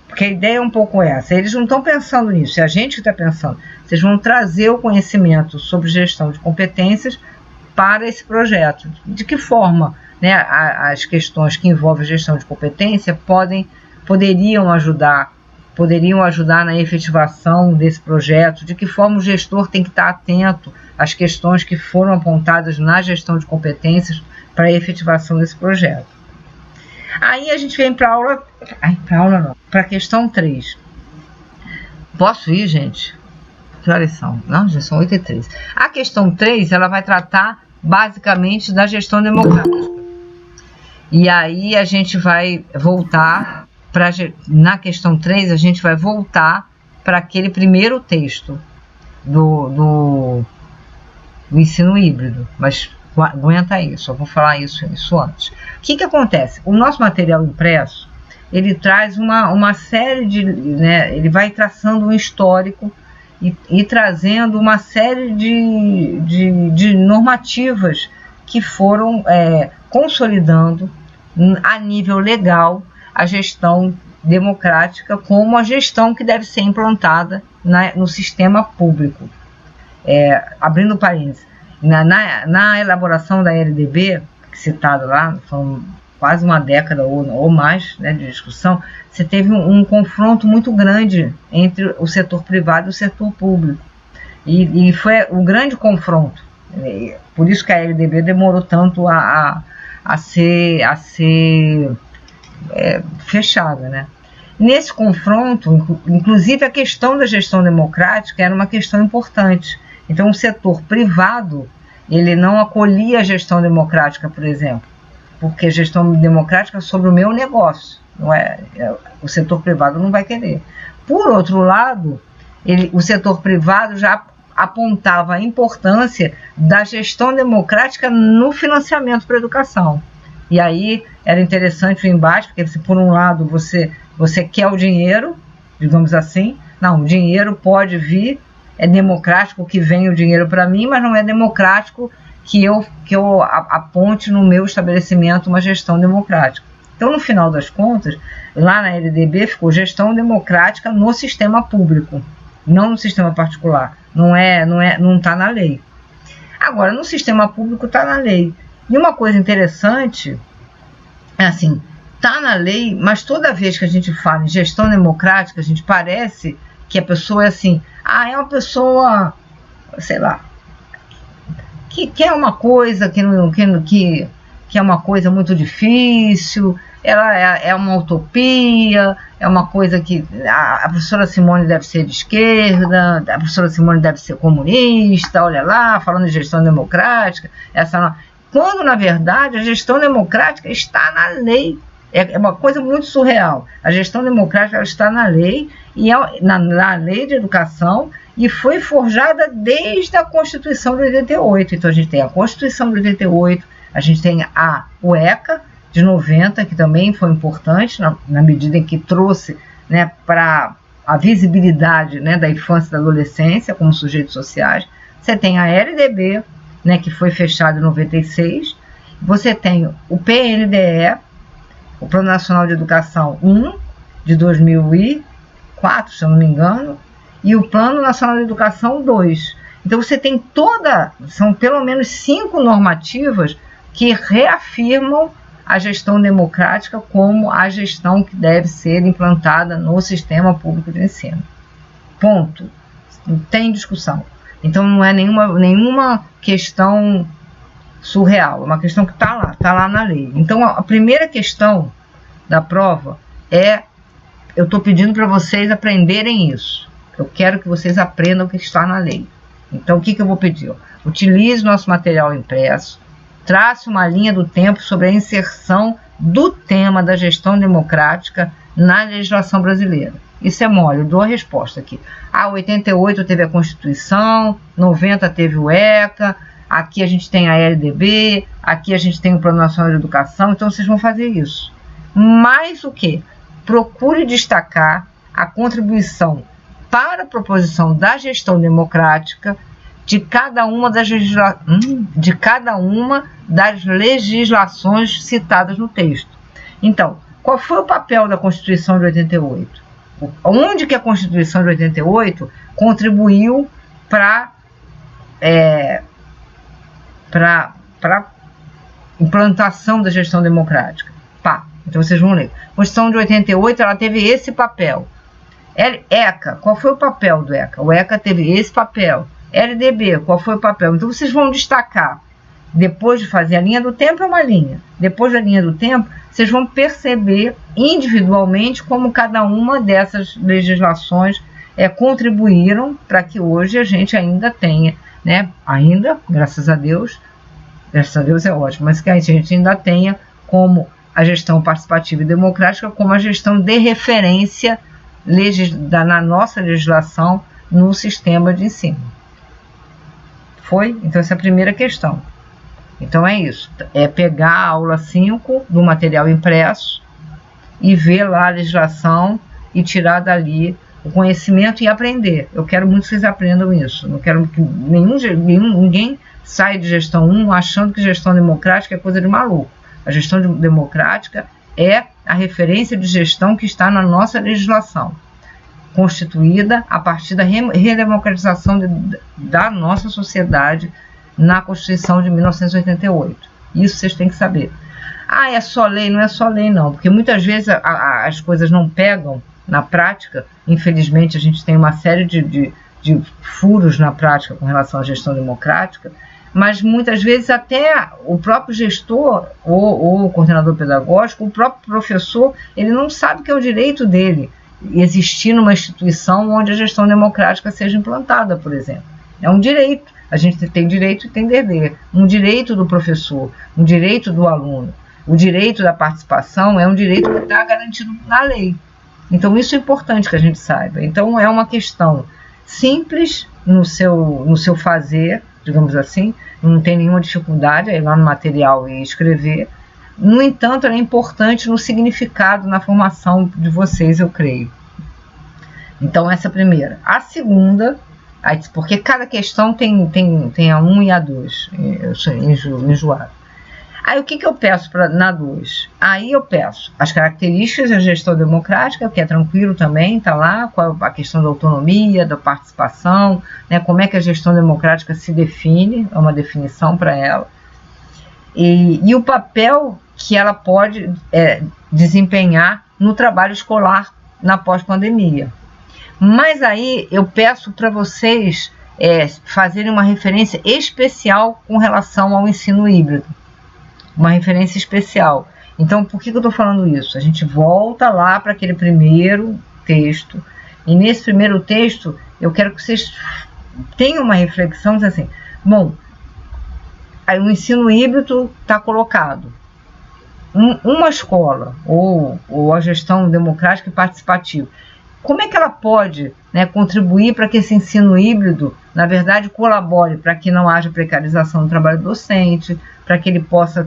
porque a ideia é um pouco essa, eles não estão pensando nisso, é a gente que está pensando. Vocês vão trazer o conhecimento sobre gestão de competências para esse projeto. De que forma, né, as questões que envolvem gestão de competência poderiam ajudar na efetivação desse projeto, de que forma o gestor tem que estar atento às questões que foram apontadas na gestão de competências para a efetivação desse projeto. Aí a gente vem para a questão 3. Posso ir, gente? Que horas são? Não, já são 8h03. A questão 3, ela vai tratar basicamente da gestão democrática. E aí a gente vai voltar na questão 3, a gente vai voltar para aquele primeiro texto do ensino híbrido, mas aguenta isso, eu vou falar isso antes. O que acontece? O nosso material impresso, ele traz uma série de, né, ele vai traçando um histórico e trazendo uma série de normativas que foram consolidando a nível legal a gestão democrática como a gestão que deve ser implantada no sistema público. Abrindo parênteses, na elaboração da LDB, citado lá, são quase uma década ou mais, né, de discussão, você teve um confronto muito grande entre o setor privado e o setor público. E foi um grande confronto. Por isso que a LDB demorou tanto a ser fechada, né? Nesse confronto, inclusive a questão da gestão democrática era uma questão importante. Então o setor privado, ele não acolhia a gestão democrática, por exemplo, porque a gestão democrática é sobre o meu negócio, não é? O setor privado não vai querer. Por outro lado, o setor privado já apontava a importância da gestão democrática no financiamento para a educação. E aí era interessante o embate, porque se por um lado você quer o dinheiro, digamos assim, não, o dinheiro pode vir, é democrático que venha o dinheiro para mim, mas não é democrático que eu aponte no meu estabelecimento uma gestão democrática. Então, no final das contas, lá na LDB ficou gestão democrática no sistema público, não no sistema particular. Não está na lei. Agora, no sistema público está na lei. E uma coisa interessante é assim, está na lei, mas toda vez que a gente fala em gestão democrática, a gente parece que a pessoa é assim, é uma pessoa, sei lá, que quer uma coisa que é uma coisa muito difícil, ela é uma utopia, é uma coisa que a professora Simone deve ser de esquerda, a professora Simone deve ser comunista, olha lá, falando de gestão democrática, quando na verdade a gestão democrática está na lei. É uma coisa muito surreal. A gestão democrática está na lei, e na lei de educação, e foi forjada desde a Constituição de 88. Então a gente tem a Constituição de 88, a gente tem o ECA de 90, que também foi importante na medida em que trouxe, né, para a visibilidade, né, da infância e da adolescência como sujeitos sociais. Você tem a LDB, né, que foi fechada em 96. Você tem o PNDE, o Plano Nacional de Educação 1, de 2004, se eu não me engano, e o Plano Nacional de Educação 2. Então você tem são pelo menos 5 normativas que reafirmam a gestão democrática como a gestão que deve ser implantada no sistema público de ensino. Ponto. Não tem discussão. Então não é nenhuma questão surreal, é uma questão que está lá na lei. Então a primeira questão da prova eu estou pedindo para vocês aprenderem isso. Eu quero que vocês aprendam o que está na lei. Então o que eu vou pedir? Utilize nosso material impresso, trace uma linha do tempo sobre a inserção do tema da gestão democrática na legislação brasileira. Isso é mole, eu dou a resposta aqui. 88 teve a Constituição, 90 teve o ECA, aqui a gente tem a LDB, aqui a gente tem o Plano Nacional de Educação, então vocês vão fazer isso. Mas o quê? Procure destacar a contribuição para a proposição da gestão democrática de cada uma das legislações citadas no texto. Então, qual foi o papel da Constituição de 88? Onde que a Constituição de 88 contribuiu para implantação da gestão democrática? Então vocês vão ler. A Constituição de 88, ela teve esse papel. ECA, qual foi o papel do ECA? O ECA teve esse papel. LDB, qual foi o papel? Então vocês vão destacar. Depois de fazer a linha do tempo, é uma linha. Depois da linha do tempo, vocês vão perceber individualmente como cada uma dessas legislações contribuíram para que hoje a gente ainda tenha, né? Ainda, graças a Deus é ótimo, mas que a gente ainda tenha como a gestão participativa e democrática como a gestão de referência na nossa legislação no sistema de ensino. Foi? Então essa é a primeira questão. Então é isso, é pegar a aula 5 do material impresso e ver lá a legislação e tirar dali o conhecimento e aprender. Eu quero muito que vocês aprendam isso. Não quero que ninguém saia de gestão 1 achando que gestão democrática é coisa de maluco. A gestão democrática é a referência de gestão que está na nossa legislação, constituída a partir da redemocratização da nossa sociedade na Constituição de 1988. Isso vocês têm que saber. É só lei? Não é só lei, não, porque muitas vezes as coisas não pegam na prática. Infelizmente, a gente tem uma série de furos na prática com relação à gestão democrática, mas muitas vezes até o próprio gestor ou o coordenador pedagógico, o próprio professor, ele não sabe que é o direito dele existir numa instituição onde a gestão democrática seja implantada, por exemplo. É um direito. A gente tem direito e tem dever. Um direito do professor, um direito do aluno. O direito da participação é um direito que está garantido na lei. Então, isso é importante que a gente saiba. Então, é uma questão simples no seu fazer, digamos assim, não tem nenhuma dificuldade ir lá no material e escrever. No entanto, ela é importante no significado, na formação de vocês, eu creio. Então, essa é a primeira. A segunda, porque cada questão tem a 1 e a 2, eu sou enjoado. Aí o que eu peço na 2? Aí eu peço as características da gestão democrática, que é tranquilo também, está lá, qual a questão da autonomia, da participação, né, como é que a gestão democrática se define, é uma definição para ela, e o papel que ela pode desempenhar no trabalho escolar na pós-pandemia. Mas aí eu peço para vocês fazerem uma referência especial com relação ao ensino híbrido. Uma referência especial. Então, por que eu estou falando isso? A gente volta lá para aquele primeiro texto, e nesse primeiro texto eu quero que vocês tenham uma reflexão, assim, bom, aí o ensino híbrido está colocado. Uma escola, ou a gestão democrática e participativa, como é que ela pode, né, contribuir para que esse ensino híbrido, na verdade, colabore para que não haja precarização do trabalho docente, para que ele possa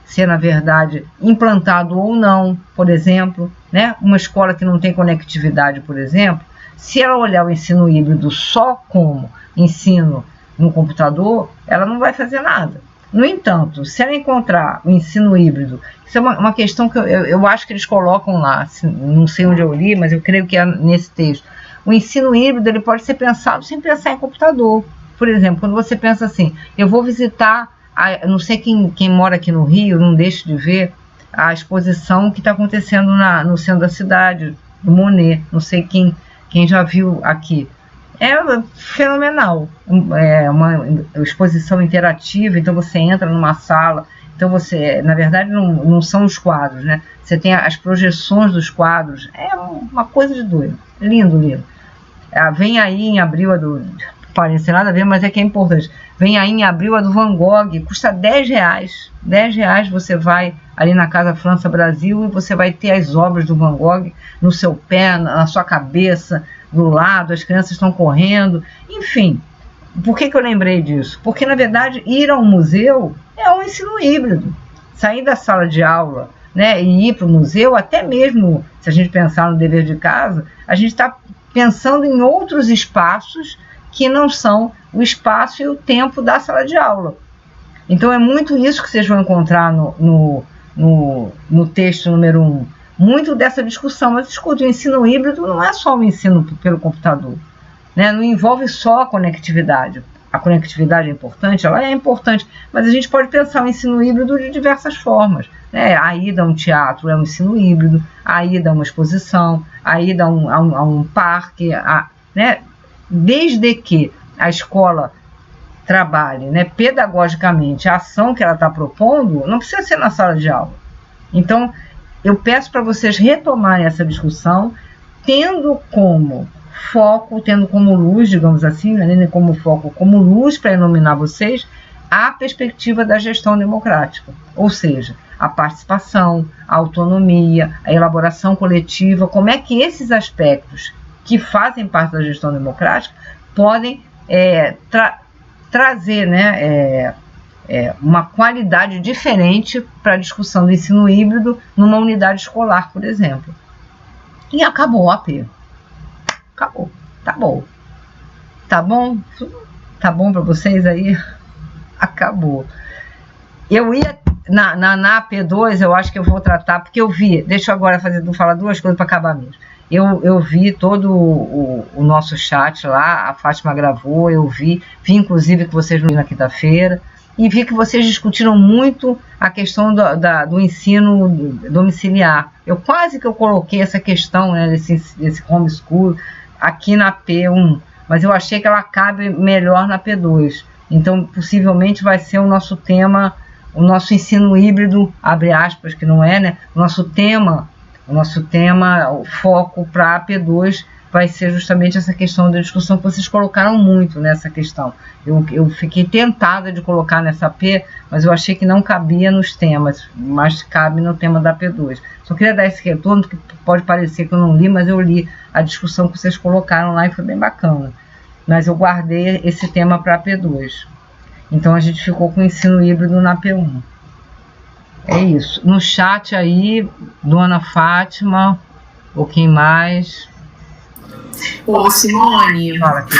ser, na verdade, implantado ou não, por exemplo, né? Uma escola que não tem conectividade, por exemplo, se ela olhar o ensino híbrido só como ensino no computador, ela não vai fazer nada. No entanto, se ela encontrar o ensino híbrido, isso é uma questão que eu acho que eles colocam lá, não sei onde eu li, mas eu creio que é nesse texto. O ensino híbrido ele pode ser pensado sem pensar em computador. Por exemplo, quando você pensa assim, eu vou visitar, não sei quem mora aqui no Rio, não deixe de ver a exposição que está acontecendo no centro da cidade, do Monet, não sei quem já viu aqui. É fenomenal, é uma exposição interativa, então você entra numa sala, então você, na verdade não são os quadros, né? Você tem as projeções dos quadros, é uma coisa de doido, lindo, lindo. Vem aí em abril a do, parece nada a ver, mas é que é importante, vem aí em abril a do Van Gogh, custa R$10, R$10 você vai ali na Casa França Brasil e você vai ter as obras do Van Gogh no seu pé, na sua cabeça, do lado, as crianças estão correndo, enfim. Por que eu lembrei disso? Porque, na verdade, ir ao museu é um ensino híbrido. Sair da sala de aula, né, e ir para o museu, até mesmo, se a gente pensar no dever de casa, a gente está pensando em outros espaços que não são o espaço e o tempo da sala de aula. Então, é muito isso que vocês vão encontrar no no texto número 1, muito dessa discussão. Mas escuta, o ensino híbrido não é só o ensino pelo computador, né? Não envolve só a conectividade. A conectividade é importante, ela é importante, mas a gente pode pensar o ensino híbrido de diversas formas, né? A ida a um teatro é um ensino híbrido, a ida a uma exposição, a ida a um parque, né? Desde que a escola trabalhe, né, pedagogicamente a ação que ela está propondo, não precisa ser na sala de aula. Então, eu peço para vocês retomarem essa discussão, tendo como foco, tendo como luz, digamos assim, né, como foco, como luz para iluminar vocês, a perspectiva da gestão democrática, ou seja, a participação, a autonomia, a elaboração coletiva, como é que esses aspectos que fazem parte da gestão democrática podem trazer, né, uma qualidade diferente para a discussão do ensino híbrido numa unidade escolar, por exemplo. E acabou o AP. Acabou. Tá bom. Tá bom? Tá bom para vocês aí? Acabou. Eu ia na AP2, eu acho que eu vou tratar, porque eu vi, deixa eu agora falar duas coisas para acabar mesmo. Eu vi todo o nosso chat lá, a Fátima gravou, eu vi inclusive que vocês viram na quinta-feira, e vi que vocês discutiram muito a questão do ensino domiciliar. Eu quase que eu coloquei essa questão, né, desse homeschool aqui na P1, mas eu achei que ela cabe melhor na P2. Então, possivelmente vai ser o nosso tema, o nosso ensino híbrido, abre aspas, que não é, né? O nosso tema, o foco para a P2 vai ser justamente essa questão da discussão que vocês colocaram muito nessa questão. Eu fiquei tentada de colocar nessa P, mas eu achei que não cabia nos temas, mas cabe no tema da P2. Só queria dar esse retorno, que pode parecer que eu não li, mas eu li a discussão que vocês colocaram lá e foi bem bacana. Mas eu guardei esse tema para a P2. Então a gente ficou com o ensino híbrido na P1. É isso. No chat aí, Dona Fátima, ou quem mais? Ô, Simone, Fala aqui.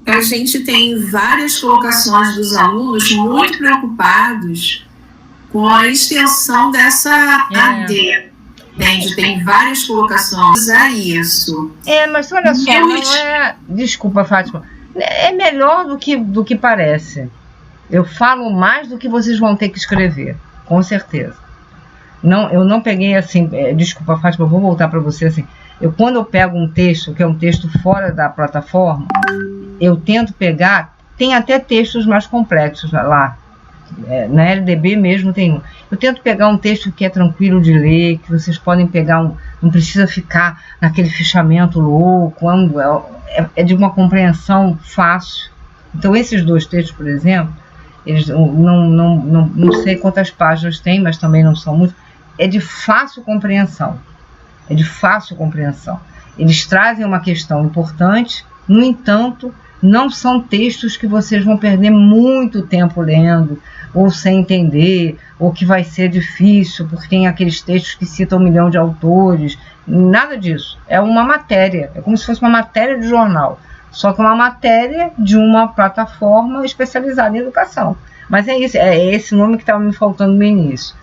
A gente tem várias colocações dos alunos muito preocupados com a extensão dessa AD. Entende? Tem várias colocações a isso. Mas olha só, não é... Desculpa, Fátima. É melhor do que parece. Eu falo mais do que vocês vão ter que escrever, com certeza. Não, eu não peguei assim... desculpa, Fátima, eu vou voltar para você assim. Quando eu pego um texto, que é um texto fora da plataforma, eu tento pegar... Tem até textos mais complexos lá. Na LDB mesmo tem um. Eu tento pegar um texto que é tranquilo de ler, que vocês podem pegar, não precisa ficar naquele fichamento louco, é de uma compreensão fácil. Então esses dois textos, por exemplo, eles não sei quantas páginas tem, mas também não são muitas, é de fácil compreensão. Eles trazem uma questão importante, no entanto, não são textos que vocês vão perder muito tempo lendo, ou sem entender, ou que vai ser difícil, porque tem aqueles textos que citam 1 milhão de autores, nada disso. É uma matéria, é como se fosse uma matéria de jornal, só que uma matéria de uma plataforma especializada em educação. Mas é isso, é esse nome que estava me faltando no início.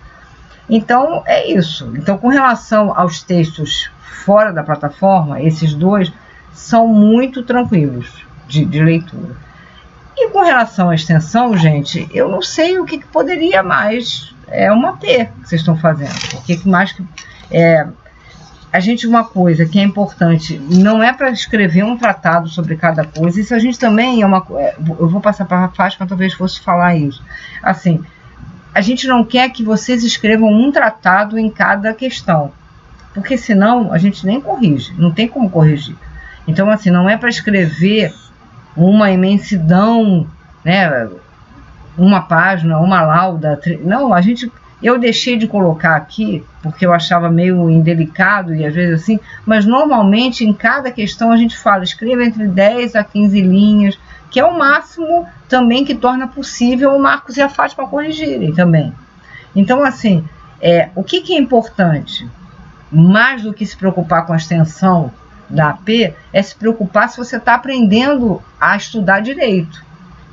Então, é isso. Então, com relação aos textos fora da plataforma, esses dois são muito tranquilos de leitura. E com relação à extensão, gente, eu não sei o que poderia mais. É uma P que vocês estão fazendo. O que mais que... uma coisa que é importante, não é para escrever um tratado sobre cada coisa, isso a gente também eu vou passar para a Fátima, talvez fosse falar isso. Assim, a gente não quer que vocês escrevam um tratado em cada questão, porque senão a gente nem corrige, não tem como corrigir. Então, assim, não é para escrever uma imensidão, né, uma página, uma lauda, não, eu deixei de colocar aqui, porque eu achava meio indelicado e às vezes assim, mas normalmente em cada questão a gente fala, escreva entre 10 a 15 linhas, que é o máximo também que torna possível o Marcos e a Fátima corrigirem também. Então, assim, o que é importante, mais do que se preocupar com a extensão da AP, é se preocupar se você está aprendendo a estudar direito.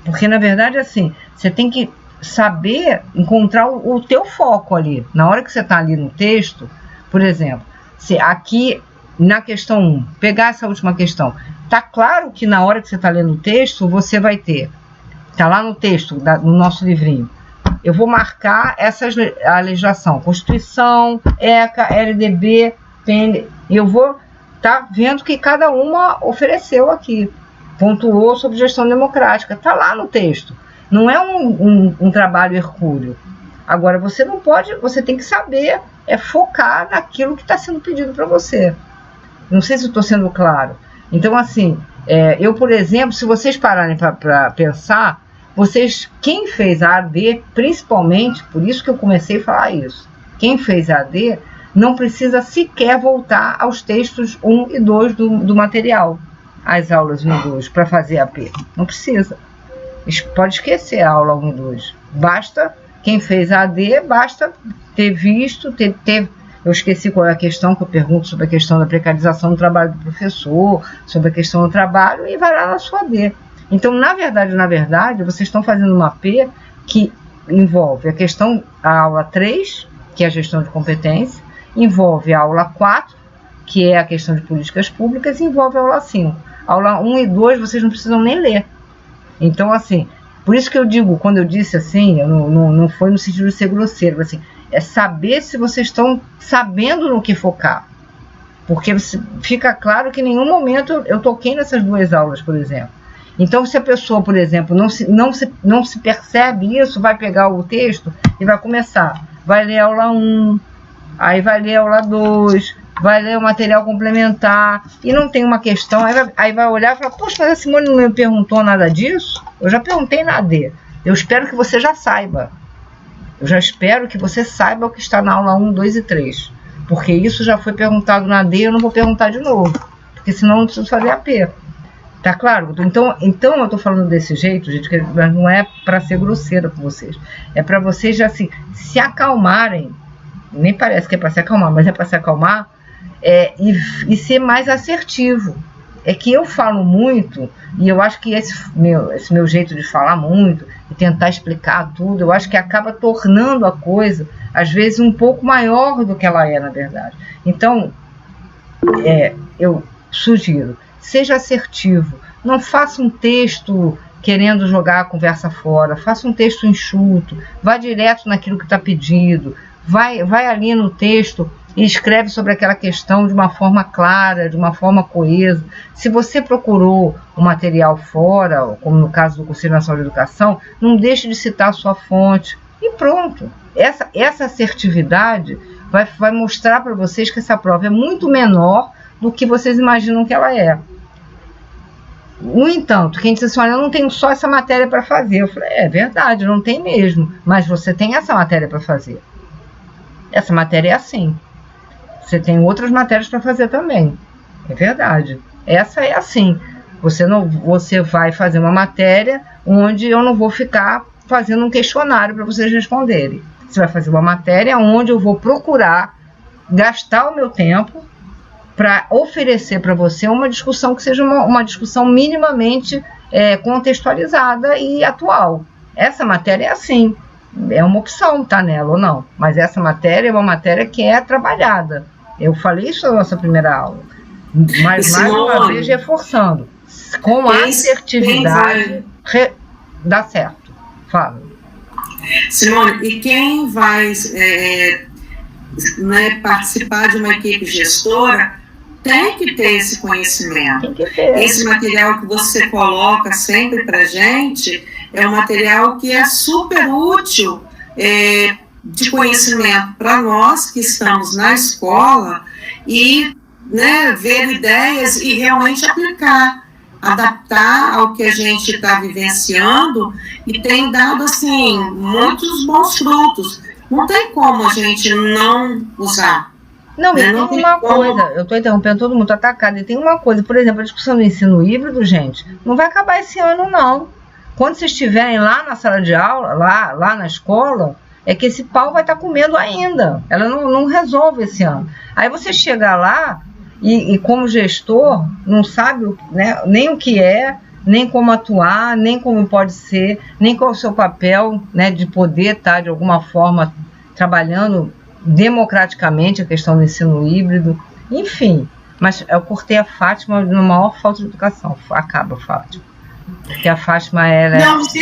Porque, na verdade, assim, você tem que saber encontrar o teu foco ali. Na hora que você está ali no texto, por exemplo, se aqui na questão 1, pegar essa última questão, tá claro que na hora que você está lendo o texto, você vai ter, tá lá no texto, no nosso livrinho, eu vou marcar a legislação, Constituição, ECA, LDB, PN, e eu vou estar vendo que cada uma ofereceu aqui, pontuou sobre gestão democrática, tá lá no texto. Não é um trabalho hercúleo. Agora, você não pode, você tem que saber focar naquilo que está sendo pedido para você. Não sei se eu estou sendo claro. Então, assim, eu, por exemplo, se vocês pararem para pensar, quem fez a AD, principalmente, por isso que eu comecei a falar isso, quem fez a AD não precisa sequer voltar aos textos 1 e 2 do material, as aulas 1 e 2, para fazer a AP. Não precisa. Pode esquecer a aula 1 e 2. Basta, quem fez a AD, basta ter visto, eu esqueci qual é a questão, que eu pergunto sobre a questão da precarização do trabalho do professor, sobre a questão do trabalho, e vai lá na sua AD. Então, na verdade, vocês estão fazendo uma AP que envolve a aula 3, que é a gestão de competência, envolve a aula 4, que é a questão de políticas públicas, e envolve a aula 5. A aula 1 e 2 vocês não precisam nem ler. Então, assim, por isso que eu digo, quando eu disse assim, não foi no sentido de ser grosseiro, assim, é saber se vocês estão sabendo no que focar. Porque fica claro que em nenhum momento eu toquei nessas 2 aulas, por exemplo. Então, se a pessoa, por exemplo, não se percebe isso, vai pegar o texto e vai começar. Vai ler a aula 1, aí vai ler a aula 2, vai ler o material complementar, e não tem uma questão, aí vai olhar e falar, poxa, mas a Simone não me perguntou nada disso? Eu já perguntei na AD. Eu espero que você já saiba. Eu já espero que você saiba o que está na aula 1, 2 e 3. Porque isso já foi perguntado na AD, eu não vou perguntar de novo. Porque senão eu não preciso fazer AP. Tá claro? Então eu tô falando desse jeito, gente, que não é para ser grosseira com vocês. É para vocês já se acalmarem. Nem parece que é para se acalmar, mas é para se acalmar e ser mais assertivo. É que eu falo muito, e eu acho que esse meu jeito de falar muito, e tentar explicar tudo, eu acho que acaba tornando a coisa, às vezes, um pouco maior do que ela é, na verdade. Então, eu sugiro, seja assertivo, não faça um texto querendo jogar a conversa fora, faça um texto enxuto, vá direto naquilo que está pedido, vai ali no texto e escreve sobre aquela questão de uma forma clara, de uma forma coesa. Se você procurou o material fora, como no caso do Conselho Nacional de Educação, não deixe de citar a sua fonte e pronto. Essa assertividade vai mostrar para vocês que essa prova é muito menor do que vocês imaginam que ela é. No entanto, quem disse assim, olha, eu não tenho só essa matéria para fazer. Eu falei, é verdade, não tem mesmo, mas você tem essa matéria para fazer. Essa matéria é assim. Você tem outras matérias para fazer também. É verdade. Essa é assim. Você vai fazer uma matéria onde eu não vou ficar fazendo um questionário para vocês responderem. Você vai fazer uma matéria onde eu vou procurar gastar o meu tempo para oferecer para você uma discussão que seja uma discussão minimamente contextualizada e atual. Essa matéria é assim. É uma opção estar nela ou não. Mas essa matéria é uma matéria que é trabalhada. Eu falei isso na nossa primeira aula. Mas, mais uma vez, reforçando. Com assertividade, dá certo. Fala. Simone, e quem vai participar de uma equipe gestora tem que ter esse conhecimento. Tem que ter. Esse material que você coloca sempre para a gente é um material que é super útil de conhecimento para nós que estamos na escola e ver ideias e realmente aplicar, adaptar ao que a gente está vivenciando, e tem dado assim muitos bons frutos. Não tem como a gente não usar. Não, e tem uma coisa, eu estou interrompendo, todo mundo atacado, e tem uma coisa, por exemplo, a discussão do ensino híbrido, gente, não vai acabar esse ano, não. Quando vocês estiverem lá na sala de aula, lá na escola, é que esse pau vai estar comendo ainda. Ela não resolve esse ano. Aí você chega lá e como gestor, não sabe nem o que é, nem como atuar, nem como pode ser, nem qual é o seu papel, né, de poder estar, de alguma forma, trabalhando democraticamente a questão do ensino híbrido, enfim. Mas eu cortei a Fátima na maior falta de educação. Acaba, Fátima. Porque a Fátima, ela... Não, você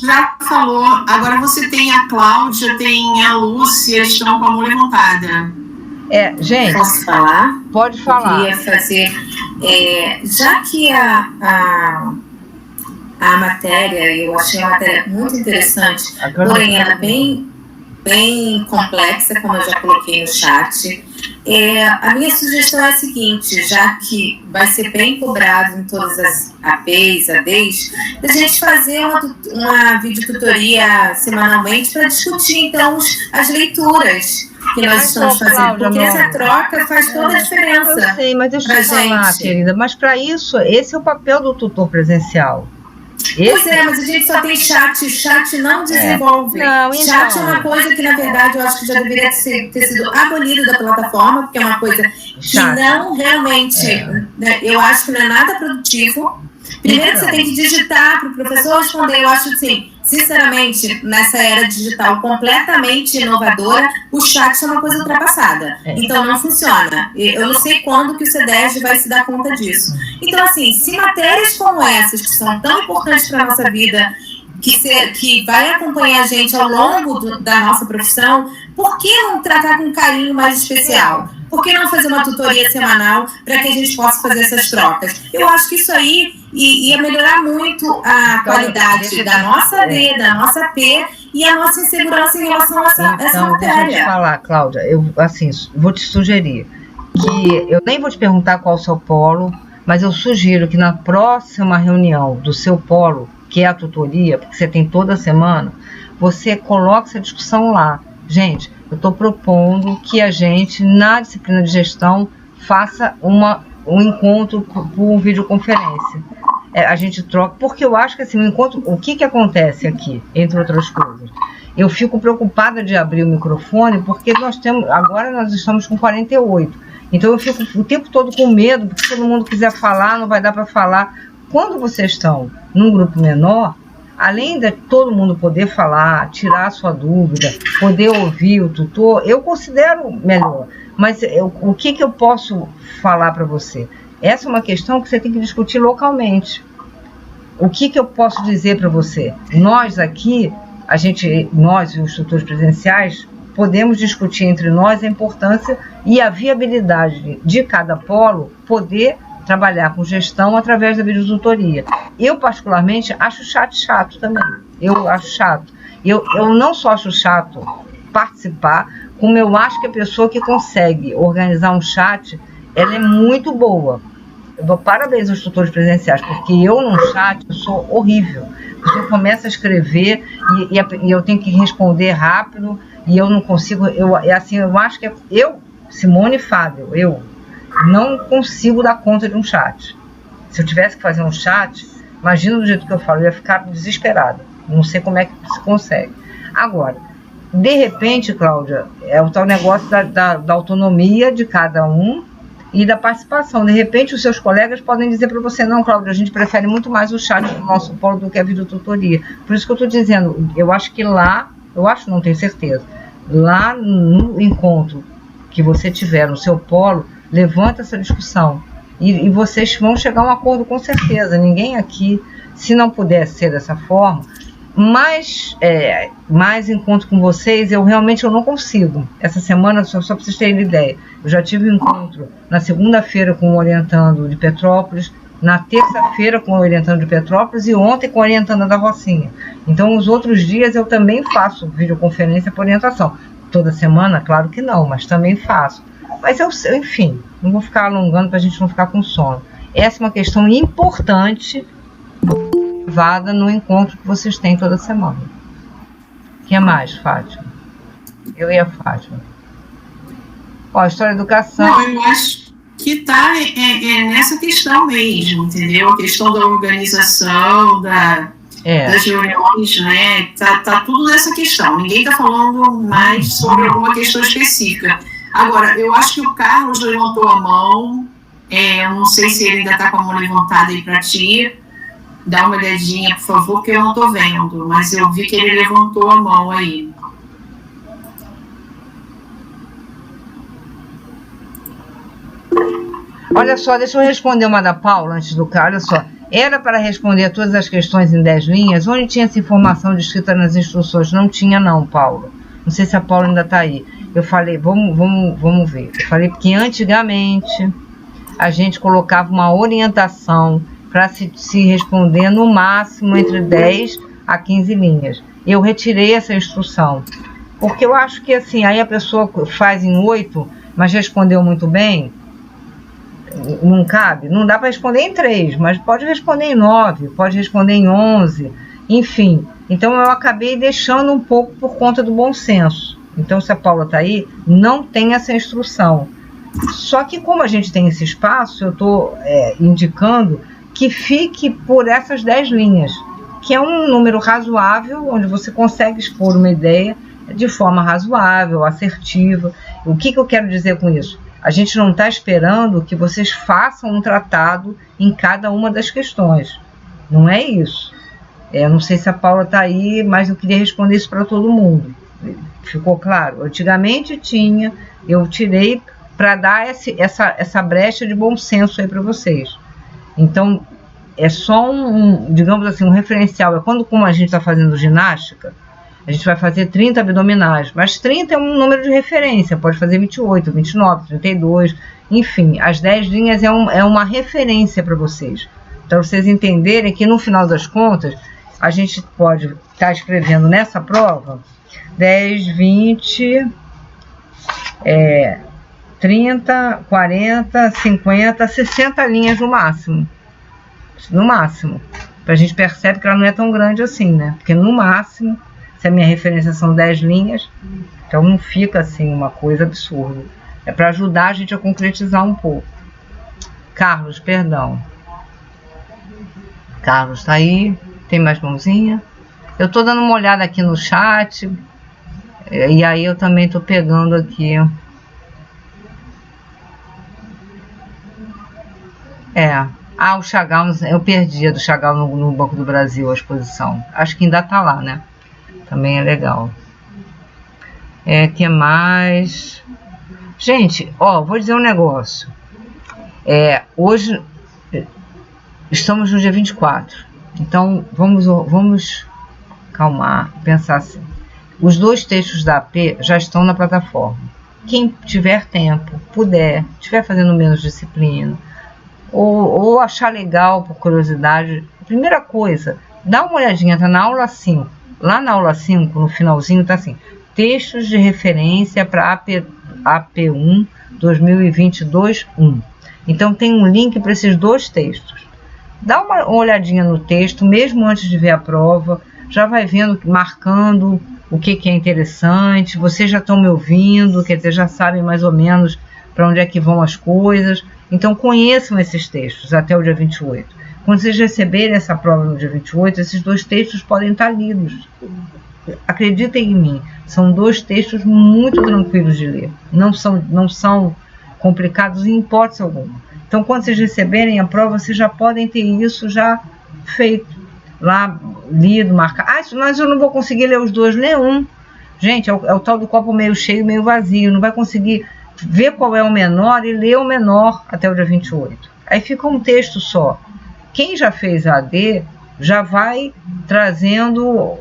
já falou. Agora você tem a Cláudia, tem a Lúcia, estão com a mão levantada. Gente... Posso falar? Pode falar. Eu queria fazer... já que a matéria, eu achei a matéria muito interessante, porém ela é bem complexa, como eu já coloquei no chat. A minha sugestão é a seguinte, já que vai ser bem cobrado em todas as APs, ADs, a gente fazer uma videotutoria semanalmente para discutir, então, as leituras que nós estamos fazendo, porque essa troca faz toda a diferença. Eu sei, mas deixa eu falar, querida, mas para isso, esse é o papel do tutor presencial. Pois mas a gente só tem chat não desenvolve. Chat é uma coisa que, na verdade, eu acho que já deveria ter sido abolido da plataforma, porque é uma coisa que não realmente, né, eu acho que não é nada produtivo. Primeiro que você tem que digitar para o professor responder, eu acho assim, sinceramente, nessa era digital completamente inovadora, o chat é uma coisa ultrapassada. Então não funciona. Eu não sei quando que o CEDESD vai se dar conta disso. Então, assim, se matérias como essas, que são tão importantes para a nossa vida, que vai acompanhar a gente ao longo da nossa profissão, por que não tratar com um carinho mais especial? Por que não fazer uma tutoria semanal para que a gente possa fazer essas trocas? Eu acho que isso aí ia melhorar muito a qualidade da nossa AD, da nossa P e a nossa insegurança em relação a essa matéria. Deixa eu te falar, Cláudia, eu assim, vou te sugerir que eu nem vou te perguntar qual é o seu polo, mas eu sugiro que na próxima reunião do seu polo, que é a tutoria, porque você tem toda semana, você coloque essa discussão lá. Gente, eu estou propondo que a gente, na disciplina de gestão, faça um encontro por videoconferência. A gente troca, porque eu acho que assim, o encontro, o que acontece aqui, entre outras coisas? Eu fico preocupada de abrir o microfone, porque agora nós estamos com 48. Então eu fico o tempo todo com medo, porque se todo mundo quiser falar, não vai dar para falar. Quando vocês estão num grupo menor, além de todo mundo poder falar, tirar a sua dúvida, poder ouvir o tutor, eu considero melhor. Mas o que eu posso falar para você? Essa é uma questão que você tem que discutir localmente. O que eu posso dizer para você? Nós aqui, nós e os tutores presenciais, podemos discutir entre nós a importância e a viabilidade de cada polo poder trabalhar com gestão através da videotutoria. Eu, particularmente, acho chato também. Eu acho chato. Eu não só acho chato participar, como eu acho que a pessoa que consegue organizar um chat, ela é muito boa. Eu dou parabéns aos tutores presenciais, porque eu, num chat, eu sou horrível. A pessoa começa a escrever e eu tenho que responder rápido e eu não consigo... Eu acho que Simone Fábio, eu não consigo dar conta de um chat. Se eu tivesse que fazer um chat, imagina do jeito que eu falo, eu ia ficar desesperada. Não sei como é que se consegue. Agora, de repente, Cláudia, é o tal negócio da autonomia de cada um e da participação. De repente, os seus colegas podem dizer para você, não, Cláudia, a gente prefere muito mais o chat do nosso polo do que a videotutoria. Por isso que eu estou dizendo, eu acho que lá, não tenho certeza, lá no encontro que você tiver no seu polo, levanta essa discussão e vocês vão chegar a um acordo com certeza. Ninguém aqui, se não puder ser dessa forma, mais encontro com vocês, eu realmente não consigo. Essa semana, só para vocês terem ideia, eu já tive um encontro na segunda-feira com o orientando de Petrópolis, na terça-feira com o orientando de Petrópolis e ontem com o orientando da Rocinha. Então, os outros dias eu também faço videoconferência por orientação. Toda semana, claro que não, mas também faço. Mas enfim, não vou ficar alongando para a gente não ficar com sono. Essa é uma questão importante levada no encontro que vocês têm toda semana. O que mais, Fátima? Eu e a Fátima. A história da educação... Não, eu acho que está nessa questão mesmo, entendeu? A questão da organização, das reuniões, né? Tá tudo nessa questão. Ninguém está falando mais sobre alguma questão específica. Agora, eu acho que o Carlos levantou a mão, eu não sei se ele ainda está com a mão levantada aí para ti, dar uma olhadinha, por favor, porque eu não estou vendo, mas eu vi que ele levantou a mão aí. Olha só, deixa eu responder uma da Paula antes do cara. Olha só, era para responder todas as questões em 10 linhas? Onde tinha essa informação descrita nas instruções? Não tinha não, Paula. Não sei se a Paula ainda está aí. Eu falei, vamos ver. Eu falei que antigamente a gente colocava uma orientação para se responder no máximo entre 10 a 15 linhas. Eu retirei essa instrução, porque eu acho que assim, aí a pessoa faz em 8, mas respondeu muito bem, não cabe, não dá para responder em 3, mas pode responder em 9, pode responder em 11, enfim. Então eu acabei deixando um pouco por conta do bom senso. Então, se a Paula está aí, não tem essa instrução. Só que como a gente tem esse espaço, eu estou indicando que fique por essas 10 linhas, que é um número razoável, onde você consegue expor uma ideia de forma razoável, assertiva. O que eu quero dizer com isso? A gente não está esperando que vocês façam um tratado em cada uma das questões. Não é isso. Eu não sei se a Paula está aí, mas eu queria responder isso para todo mundo. Ficou claro? Antigamente tinha, eu tirei para dar essa brecha de bom senso aí para vocês. Então, é só digamos assim, um referencial. É como a gente está fazendo ginástica, a gente vai fazer 30 abdominais, mas 30 é um número de referência, pode fazer 28, 29, 32, enfim, as 10 linhas é uma referência para vocês. Para vocês entenderem que no final das contas, a gente pode estar escrevendo nessa prova 10, 20, 30, 40, 50, 60 linhas no máximo. No máximo. A gente percebe que ela não é tão grande assim, né? Porque no máximo, se a minha referência são 10 linhas, então não fica assim uma coisa absurda. É para ajudar a gente a concretizar um pouco. Carlos, perdão. Carlos tá aí. Tem mais mãozinha? Eu tô dando uma olhada aqui no chat. E aí eu também tô pegando aqui. O Chagall, eu perdi a do Chagall no Banco do Brasil, a exposição. Acho que ainda tá lá, né? Também é legal. Que mais? Gente, vou dizer um negócio. Hoje estamos no dia 24. Então, vamos calmar, pensar assim. Os 2 textos da AP já estão na plataforma. Quem tiver tempo, puder, estiver fazendo menos disciplina, ou achar legal por curiosidade, primeira coisa, dá uma olhadinha, tá na aula 5. Lá na aula 5, no finalzinho, tá assim, textos de referência para AP1 2022-1. Então tem um link para esses 2 textos. Dá uma olhadinha no texto, mesmo antes de ver a prova, já vai vendo, marcando o que é interessante, vocês já estão me ouvindo, quer dizer, já sabem mais ou menos para onde é que vão as coisas. Então conheçam esses textos até o dia 28. Quando vocês receberem essa prova no dia 28, esses 2 textos podem estar lidos. Acreditem em mim, são 2 textos muito tranquilos de ler. Não são complicados em hipótese alguma. Então, quando vocês receberem a prova, vocês já podem ter isso já feito. Lá, lido, marcado. Mas eu não vou conseguir ler os 2, ler um. Gente, é o tal do copo meio cheio, meio vazio. Não vai conseguir ver qual é o menor e ler o menor até o dia 28. Aí fica um texto só. Quem já fez AD já vai trazendo,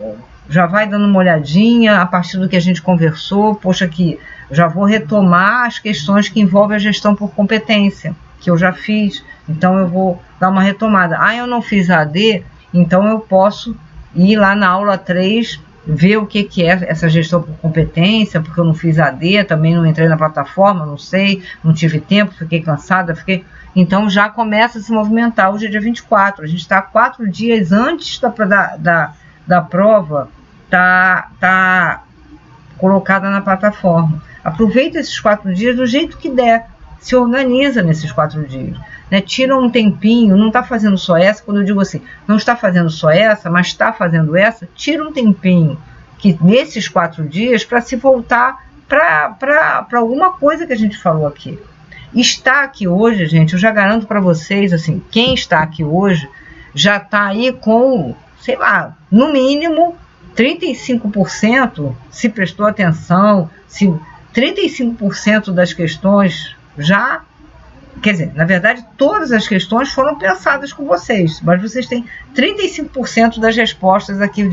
já vai dando uma olhadinha a partir do que a gente conversou. Poxa, aqui, já vou retomar as questões que envolvem a gestão por competência, que eu já fiz. Então eu vou dar uma retomada. Eu não fiz AD, então eu posso ir lá na aula 3, ver o que é essa gestão por competência, porque eu não fiz AD, também não entrei na plataforma, não sei, não tive tempo, fiquei cansada, Então já começa a se movimentar. Hoje é dia 24, a gente está 4 dias antes da prova, tá colocada na plataforma. Aproveita esses 4 dias do jeito que der, se organiza nesses 4 dias. Né? Tira um tempinho, não está fazendo só essa, quando eu digo assim, não está fazendo só essa, mas está fazendo essa, tira um tempinho nesses 4 dias para se voltar para alguma coisa que a gente falou aqui. Está aqui hoje, gente, eu já garanto para vocês, assim, quem está aqui hoje já está aí com, sei lá, no mínimo 35%, se prestou atenção, se 35% das questões já, quer dizer, na verdade, todas as questões foram pensadas com vocês, mas vocês têm 35% das respostas aqui,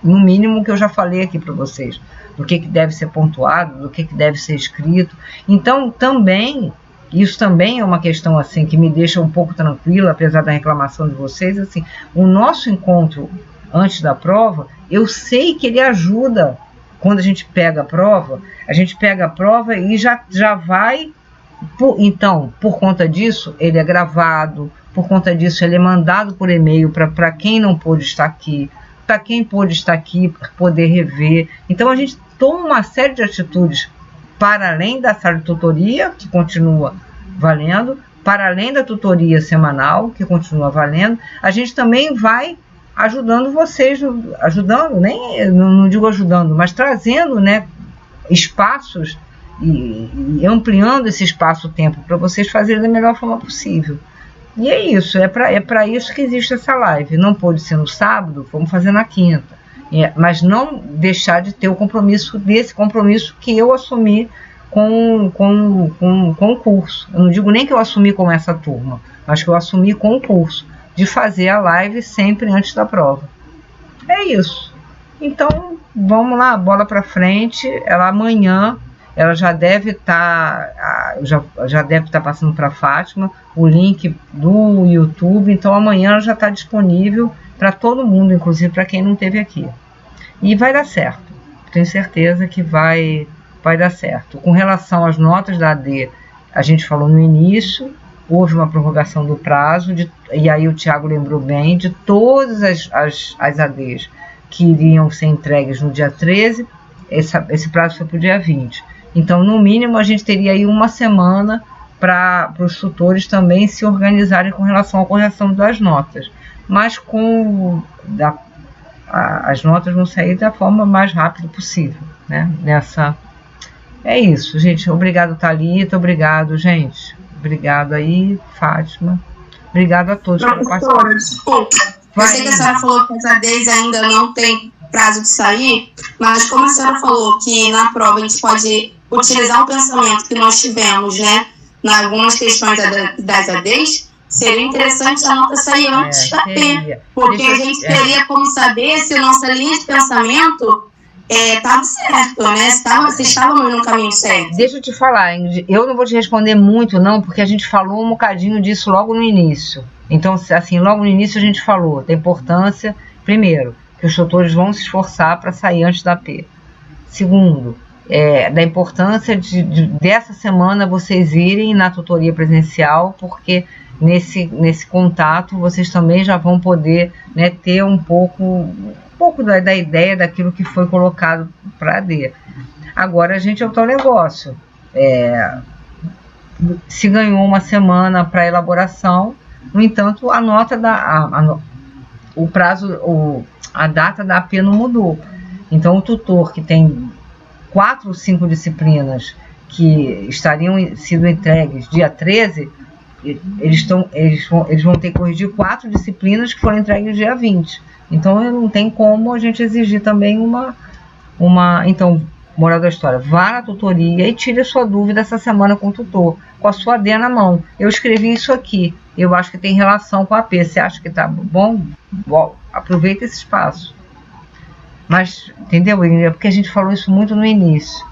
no mínimo, que eu já falei aqui para vocês, do que deve ser pontuado, do que deve ser escrito. Então, também, isso também é uma questão assim que me deixa um pouco tranquila, apesar da reclamação de vocês, assim, o nosso encontro antes da prova, eu sei que ele ajuda. Quando a gente pega a prova e já vai. Então, por conta disso, ele é gravado, por conta disso, ele é mandado por e-mail para quem não pôde estar aqui, para quem pôde estar aqui, poder rever. Então, a gente toma uma série de atitudes para além da sala de tutoria, que continua valendo, para além da tutoria semanal, que continua valendo, a gente também vai ajudando vocês, não digo ajudando, mas trazendo, né, espaços e ampliando esse espaço-tempo para vocês fazerem da melhor forma possível. E é isso, é para isso que existe essa live. Não pode ser no sábado, vamos fazer na quinta. Mas não deixar de ter o compromisso que eu assumi com o curso. Eu não digo nem que eu assumi com essa turma, mas que eu assumi com o curso, de fazer a live sempre antes da prova. É isso. Então, vamos lá, bola para frente. Amanhã, ela já deve estar passando para a Fátima o link do YouTube. Então, amanhã ela já está disponível para todo mundo, inclusive para quem não esteve aqui. E vai dar certo. Tenho certeza que vai dar certo. Com relação às notas da AD, a gente falou no início, houve uma prorrogação do prazo, e aí o Tiago lembrou bem, de todas as ADs que iriam ser entregues no dia 13, esse prazo foi para o dia 20. Então, no mínimo, a gente teria aí uma semana para os tutores também se organizarem com relação à correção das notas. Mas as notas vão sair da forma mais rápida possível, né? É isso, gente. Obrigado, Thalita. Obrigado, gente. Obrigado aí, Fátima. Obrigado a todos pela participação. Desculpa. Eu sei que a senhora falou que as ADs ainda não tem prazo de sair, mas como a senhora falou que na prova a gente pode utilizar o pensamento que nós tivemos, né, em algumas questões das ADs, seria interessante a nota sair antes da P, porque a gente teria como saber se a nossa linha de pensamento estava certo, né? Se estávamos no caminho certo. Deixa eu te falar, Ingrid, eu não vou te responder muito, não, porque a gente falou um bocadinho disso logo no início. Então, assim, logo no início a gente falou da importância, primeiro, que os tutores vão se esforçar para sair antes da P. Segundo, da importância dessa semana vocês irem na tutoria presencial, porque nesse contato vocês também já vão poder, né, ter um pouco da ideia daquilo que foi colocado para a AD. Agora, a gente é o tal negócio. Se ganhou uma semana para elaboração, no entanto, a nota o prazo, a data da AP não mudou. Então, o tutor que tem 4 ou 5 disciplinas que estariam sendo entregues dia 13, eles vão ter que corrigir 4 disciplinas que foram entregues dia 20. Então, não tem como a gente exigir também Então, moral da história, vá na tutoria e tire a sua dúvida essa semana com o tutor, com a sua AD na mão. Eu escrevi isso aqui, eu acho que tem relação com a AP. Você acha que tá bom? Aproveita esse espaço. Mas, entendeu, Ingrid? É porque a gente falou isso muito no início.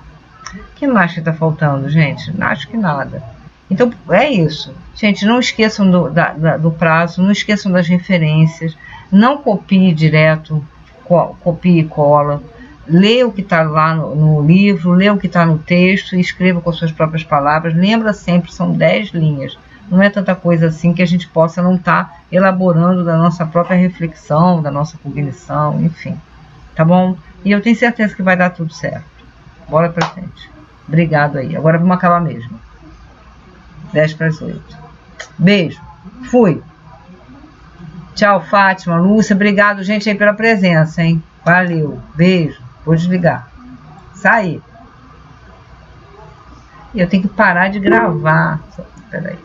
O que mais que tá faltando, gente? Não acho que nada. Então, é isso. Gente, não esqueçam do prazo, não esqueçam das referências, não copie direto, copie e cola. Lê o que está lá no livro, lê o que está no texto e escreva com as suas próprias palavras. Lembra sempre, são 10 linhas. Não é tanta coisa assim que a gente possa não estar elaborando da nossa própria reflexão, da nossa cognição, enfim. Tá bom? E eu tenho certeza que vai dar tudo certo. Bora pra frente. Obrigado aí. Agora vamos acabar mesmo. 7:50. Beijo. Fui. Tchau, Fátima, Lúcia. Obrigado, gente, aí pela presença, hein? Valeu. Beijo. Vou desligar. Sair. E eu tenho que parar de gravar. Peraí.